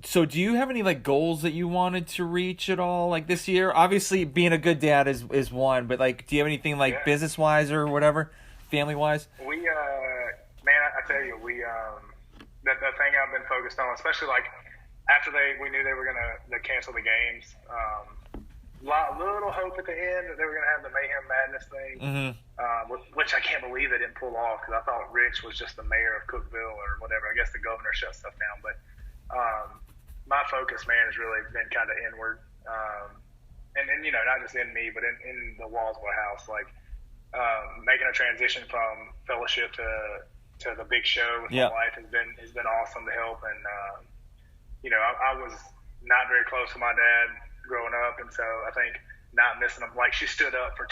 So do you have any like goals that you wanted to reach at all, like this year? Obviously, being a good dad is one, but like, do you have anything like business wise or whatever, family wise? We man, I tell you, we the thing I've been focused on, especially like after we knew they were gonna cancel the games. Little hope at the end that they were going to have the Mayhem Madness thing, which I can't believe they didn't pull off because I thought Rich was just the mayor of Cookeville or whatever. I guess the governor shut stuff down. But my focus, man, has really been kind of inward. And not just in me, but in the walls of our house. Like making a transition from fellowship to the big show with my wife has been awesome to help. And, I was not very close to my dad growing up, and so I think not missing them. Like, she stood up for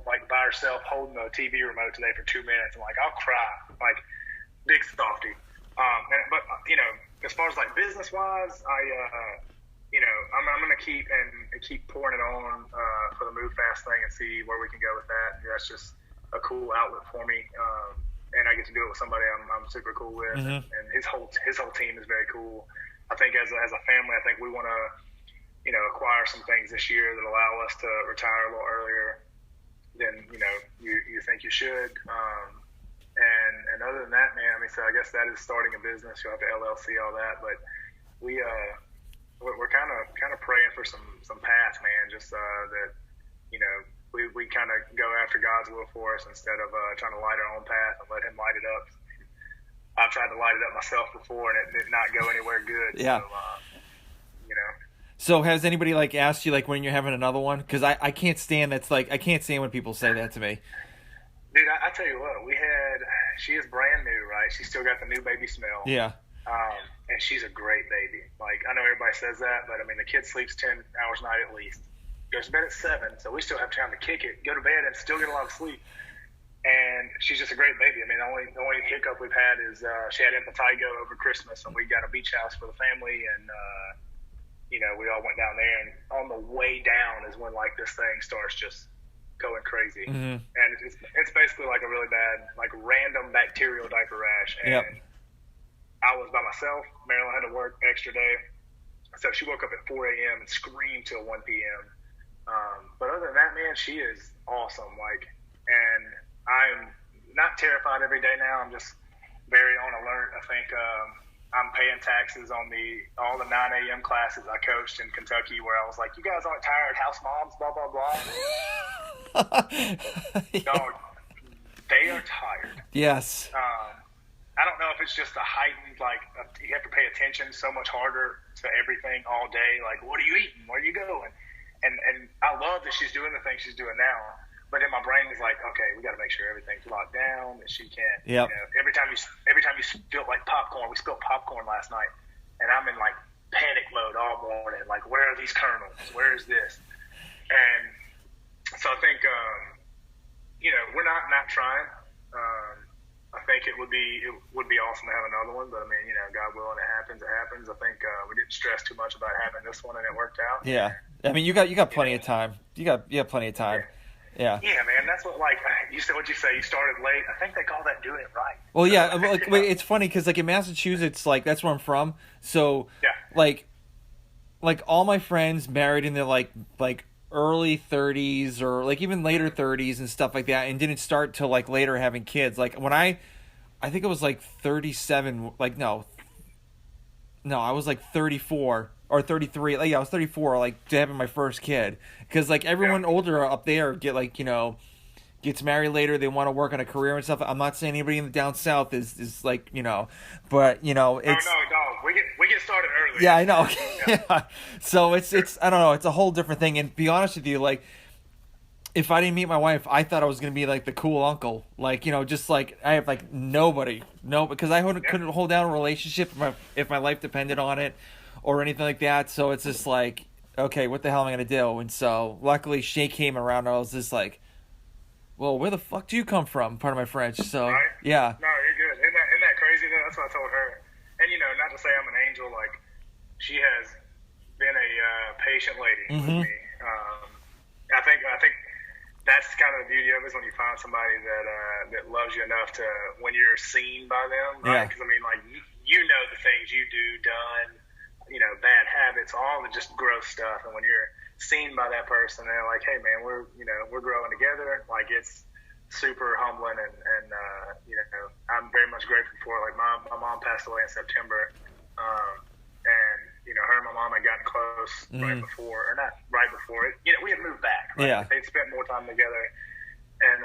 by herself holding the TV remote today for 2 minutes. I'm like, I'll cry. Like, big softy. But as far as like business wise, I'm gonna keep pouring it on for the Move Fast thing and see where we can go with that. That's just a cool outlet for me, and I get to do it with somebody I'm super cool with, and his whole team is very cool. I think as a family, I think we want to acquire some things this year that allow us to retire a little earlier than you think you should. And other than that, man, I mean, so I guess that is starting a business. You'll have to LLC all that, but we're kind of praying for some paths, man. Just that we kind of go after God's will for us instead of trying to light our own path and let Him light it up. I've tried to light it up myself before, and it did not go anywhere good. Yeah. So, So has anybody like asked you like when you're having another one? Because I can't stand I can't stand when people say that to me. Dude, I tell you what, we had she is brand new, right? She's still got the new baby smell. Yeah. And she's a great baby. Like, I know everybody says that, but I mean, the kid sleeps 10 hours a night at least. Goes to bed at 7, so we still have time to kick it, go to bed, and still get a lot of sleep. And she's just a great baby. I mean, the only hiccup we've had is she had impetigo over Christmas, and we got a beach house for the family, and you know, we all went down there. And on the way down is when like this thing starts just going crazy, and it's basically like a really bad, like random bacterial diaper rash. And I was by myself. Marilyn had to work extra day, so she woke up at 4 a.m. and screamed till 1 p.m. But other than that, man, she is awesome. Like, and I'm not terrified every day now. I'm just very on alert. I think I'm paying taxes on all the 9 a.m. classes I coached in Kentucky, where I was like, "You guys aren't tired, house moms, blah blah blah." Dog, they are tired. Yes. I don't know if it's just a heightened, like, you have to pay attention so much harder to everything all day. Like, what are you eating? Where are you going? And I love that she's doing the things she's doing now. But then my brain is like, okay, we got to make sure everything's locked down, that she can't. Yep. You know, every time you spill like popcorn, we spilled popcorn last night, and I'm in like panic mode all morning. Like, where are these kernels? Where is this? And so I think, you know, we're not trying. I think it would be awesome to have another one, but I mean, you know, God willing, it happens. I think we didn't stress too much about having this one, and it worked out. Yeah, I mean, you got plenty of time. You got plenty of time. Yeah. Yeah, man. That's what, like, you said. What you say? You started late. I think they call that doing it right. Well, yeah. Like, it's funny because like in Massachusetts, like that's where I'm from. So like all my friends married in their like early 30s or like even later 30s and stuff like that, and didn't start till like later having kids. Like when I think it was like 37. Like no, I was like 34 or 33. Like, yeah, I was 34. Like to having my first kid, because like everyone older up there get like, you know, gets married later. They want to work on a career and stuff. I'm not saying anybody in the down south is like, you know, but you know, it's no. We get started early. Yeah, I know. Yeah. So it's I don't know. It's a whole different thing. And to be honest with you, like, if I didn't meet my wife, I thought I was gonna be like the cool uncle. Like, you know, just like I have like nobody, because I couldn't hold down a relationship if my life depended on it or anything like that. So it's just like, okay, what the hell am I gonna do? And so luckily she came around. And I was just like, well, where the fuck do you come from? Pardon my French. So right? Yeah. No, you're good. Isn't that crazy though? That's what I told her. And you know, not to say I'm an angel, like she has been a patient lady with me. I think that's kind of the beauty of it, is when you find somebody that loves you enough to, when you're seen by them, right? Because I mean, like you know the things you done, you know, bad habits, all the just gross stuff, and when you're seen by that person, they're like, hey man, we're growing together. Like, it's super humbling, and you know, I'm very much grateful for it. Like my mom passed away in September, and you know, her and my mom had gotten close right before, or not right before it. You know, we had moved back. Right? Yeah, they'd spent more time together, and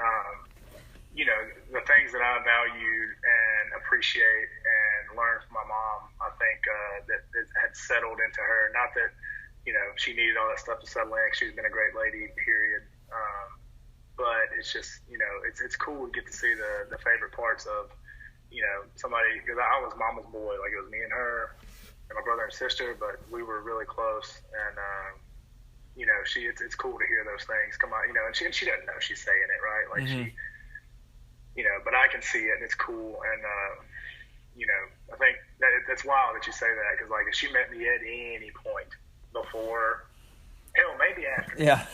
you know, the things that I valued and appreciate and learned from my mom, I think that had settled into her. Not that, you know, she needed all that stuff to settle in. She's been a great lady, period. But it's just, you know, it's cool to get to see the favorite parts of, you know, somebody, because I was mama's boy. Like, it was me and her and my brother and sister, but we were really close. And, you know, it's cool to hear those things come out, you know, and she doesn't know she's saying it, right? Like, she, you know, but I can see it, and it's cool. And, you know, I think that's wild that you say that, because, like, if she met me at any point before, hell, maybe after. Yeah.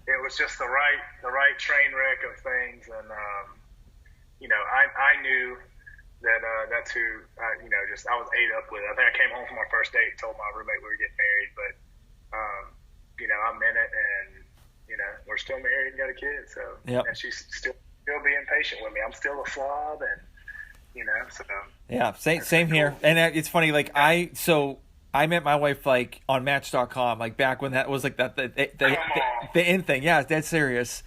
It was just the right train wreck of things, and you know, I knew that that's who you know, just I was ate up with. I think I came home from our first date and told my roommate we were getting married, but you know, I'm in it, and you know, we're still married and got a kid. So and she's still being patient with me. I'm still a slob, and you know, so yeah, same here. And it's funny, like I met my wife like on Match.com, like back when that was like the in thing. Yeah, that's serious.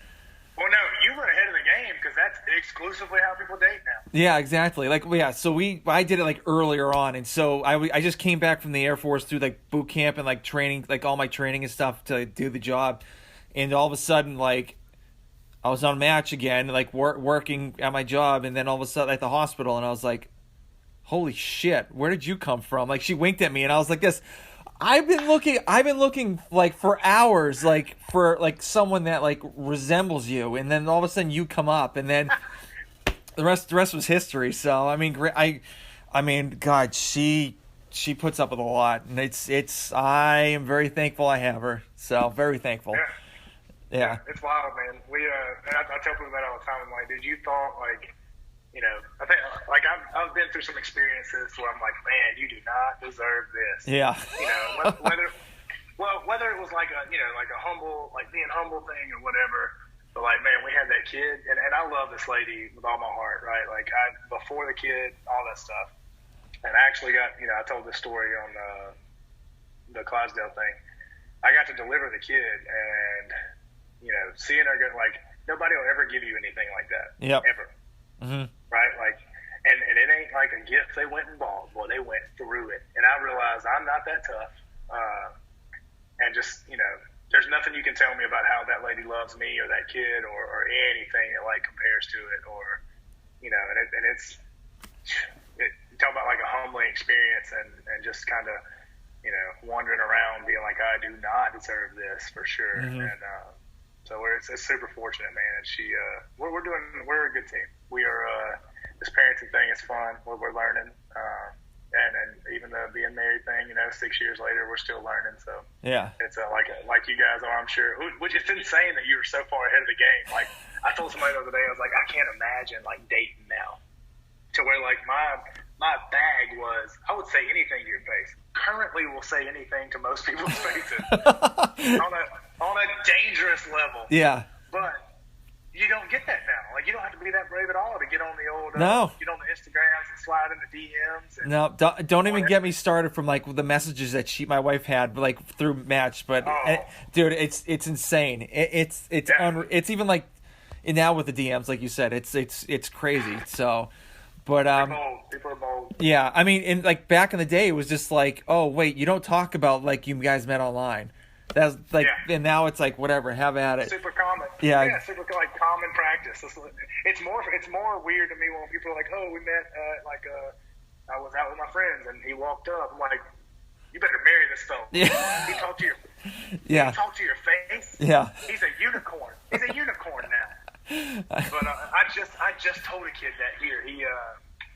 Well, no, you were ahead of the game, because that's exclusively how people date now. Yeah, exactly. Like, yeah, so I did it like earlier on, and so I just came back from the Air Force through like boot camp and like training, like all my training and stuff to do the job, and all of a sudden, like, I was on match again, like working at my job, and then all of a sudden at the hospital, and I was like, holy shit, where did you come from? Like, she winked at me, and I was like, this. I've been looking like for hours, like for like someone that like resembles you, and then all of a sudden you come up, and then the rest was history. So I mean, God, she puts up with a lot, and I am very thankful I have her. So very thankful. Yeah. It's wild, man. And I tell people that all the time. I'm like, dude, you thought like, you know, I think like I've been through some experiences where I'm like, man, you do not deserve this. Yeah. You know, whether it was like a, you know, like a humble, like being humble thing or whatever. But like, man, we had that kid, and I love this lady with all my heart, right? Like before the kid, all that stuff. And I actually got, you know, I told this story on the Clydesdale thing. I got to deliver the kid, and you know, seeing her get like, nobody will ever give you anything like that. Yep. Ever. Mm-hmm. Right? Like, and it ain't like a gift they went and bought. Boy, they went through it. And I realized I'm not that tough. And just, you know, there's nothing you can tell me about how that lady loves me or that kid or anything that like compares to it, or, you know, and it's talk about like a humbling experience and just kind of, you know, wandering around being like, I do not deserve this for sure. Mm-hmm. And so it's super fortunate, man. And we're a good team. We are this parenting thing is fun. We're learning. And even the being married thing, you know, 6 years later, we're still learning. So yeah, it's like you guys are, I'm sure. Which it's insane that you're so far ahead of the game. Like I told somebody the other day, I was like, I can't imagine like dating now, to where like my bag was, I would say anything to your face. Currently, will say anything to most people's faces on a dangerous level. Yeah, but you don't get that now. Like, you don't have to be that brave at all to get on the old, get on the Instagrams and slide into DMs. And no, don't even get me started from like the messages that my wife had like through Match. But dude, it's insane. It's even like now with the DMs, like you said, it's crazy. So, but people are bold. Yeah, I mean, in like back in the day, it was just like, oh wait, you don't talk about like you guys met online. That's like, and now it's like whatever, have at it. Super common. Yeah, super like common practice. It's more weird to me when people are like, oh, we met I was out with my friends and he walked up. I'm like, you better marry this fella. Yeah. He talked to your face. Yeah. He's a unicorn. He's a unicorn now. But I just told a kid that here.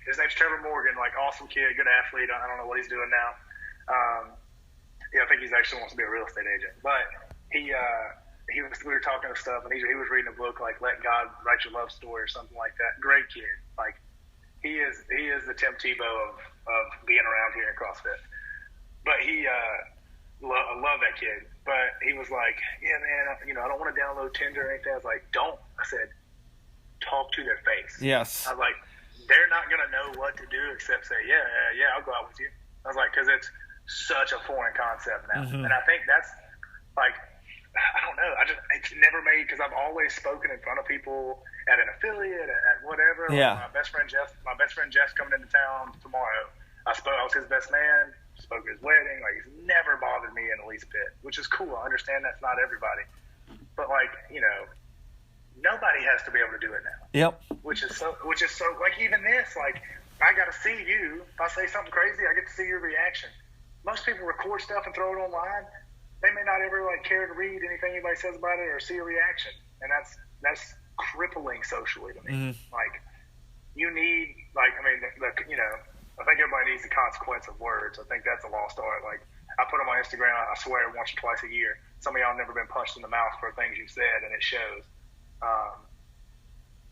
His name's Trevor Morgan. Like, awesome kid, good athlete. I don't know what he's doing now. I think he's actually wants to be a real estate agent. But we were talking and stuff, and he was reading a book like "Let God Write Your Love Story" or something like that. Great kid. Like, he is the Tim Tebow of being around here in CrossFit. But I love that kid. But he was like, yeah, man, I don't want to download Tinder or anything. I was like, don't. I said, talk to their face. Yes. I was like, they're not gonna know what to do except say, yeah, I'll go out with you. I was like, because it's such a foreign concept now. Mm-hmm. And I think that's like, I don't know. It's never made, because I've always spoken in front of people at an affiliate, at whatever. Yeah. Like my best friend Jeff coming into town tomorrow. I was his best man, spoke at his wedding. Like, he's never bothered me in the least bit, which is cool. I understand that's not everybody. But like, nobody has to be able to do it now. Yep. Which is so like, even this, like, I got to see you. If I say something crazy, I get to see your reaction. Most people record stuff and throw it online. They may not ever like care to read anything anybody says about it or see a reaction, and that's crippling socially to me. Mm-hmm. Like, you need, like, I mean, I think everybody needs the consequence of words. I think that's a lost art. Like, I put on my Instagram, I swear, once or twice a year. Some of y'all have never been punched in the mouth for things you've said, and it shows.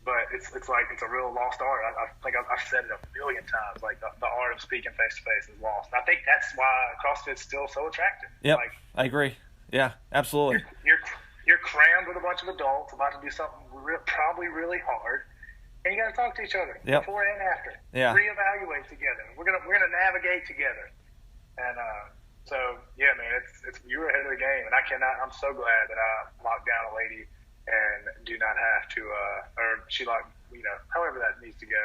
But it's like, it's a real lost art. I think I've said it a million times. Like, the art of speaking face to face is lost. And I think that's why CrossFit's still so attractive. Yep, like, I agree. Yeah, absolutely. You're crammed with a bunch of adults about to do something probably really hard, and you got to talk to each other before and after. Yeah. Reevaluate together. We're gonna navigate together. And so yeah, man, it's you're ahead of the game, and I'm so glad that I locked down a lady and do not have to, or she however that needs to go.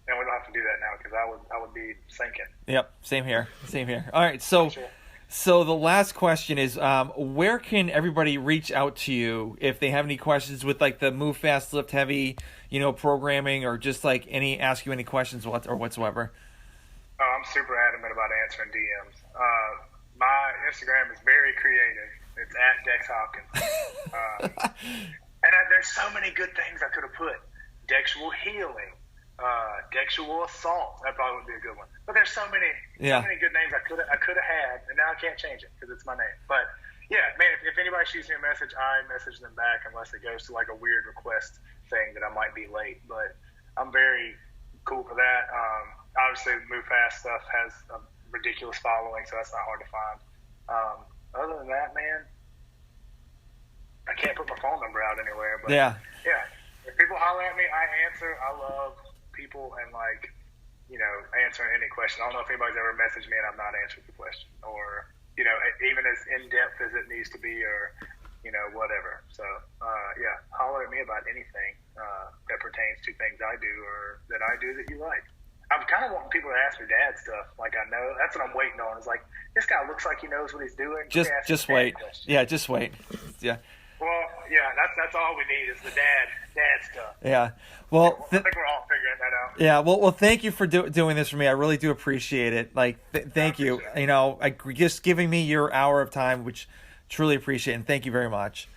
And we don't have to do that now, because I would be sinking. Yep, same here. All right, so So the last question is, where can everybody reach out to you if they have any questions with like the Move Fast Lift Heavy, programming, or just like ask you any questions whatsoever? Oh, I'm super adamant about answering DMs. My Instagram is very creative. It's at Dex Hopkins. And there's so many good things I could have put. Dexual healing, dexual assault. That probably would be a good one. But there's so many good names I could have had, and now I can't change it because it's my name. But yeah, man, if anybody shoots me a message, I message them back unless it goes to like a weird request thing that I might be late. But I'm very cool for that. Obviously, Move Fast stuff has a ridiculous following, so that's not hard to find. Other than that, man, I can't put my phone number out anywhere. But yeah. If people holler at me, I answer. I love people and answering any question. I don't know if anybody's ever messaged me and I'm not answering the question, or even as in depth as it needs to be, or whatever. So holler at me about anything that pertains to things I do or that I do that you like. I'm kind of wanting people to ask me dad stuff. Like, I know that's what I'm waiting on. It's like, this guy looks like he knows what he's doing. Just wait. Yeah, just wait. Yeah. Well, yeah, that's all we need is the dad stuff. Yeah. Well, I think we're all figuring that out. Yeah. Well, thank you for doing this for me. I really do appreciate it. Like, thank you. Just giving me your hour of time, which truly appreciate, and thank you very much.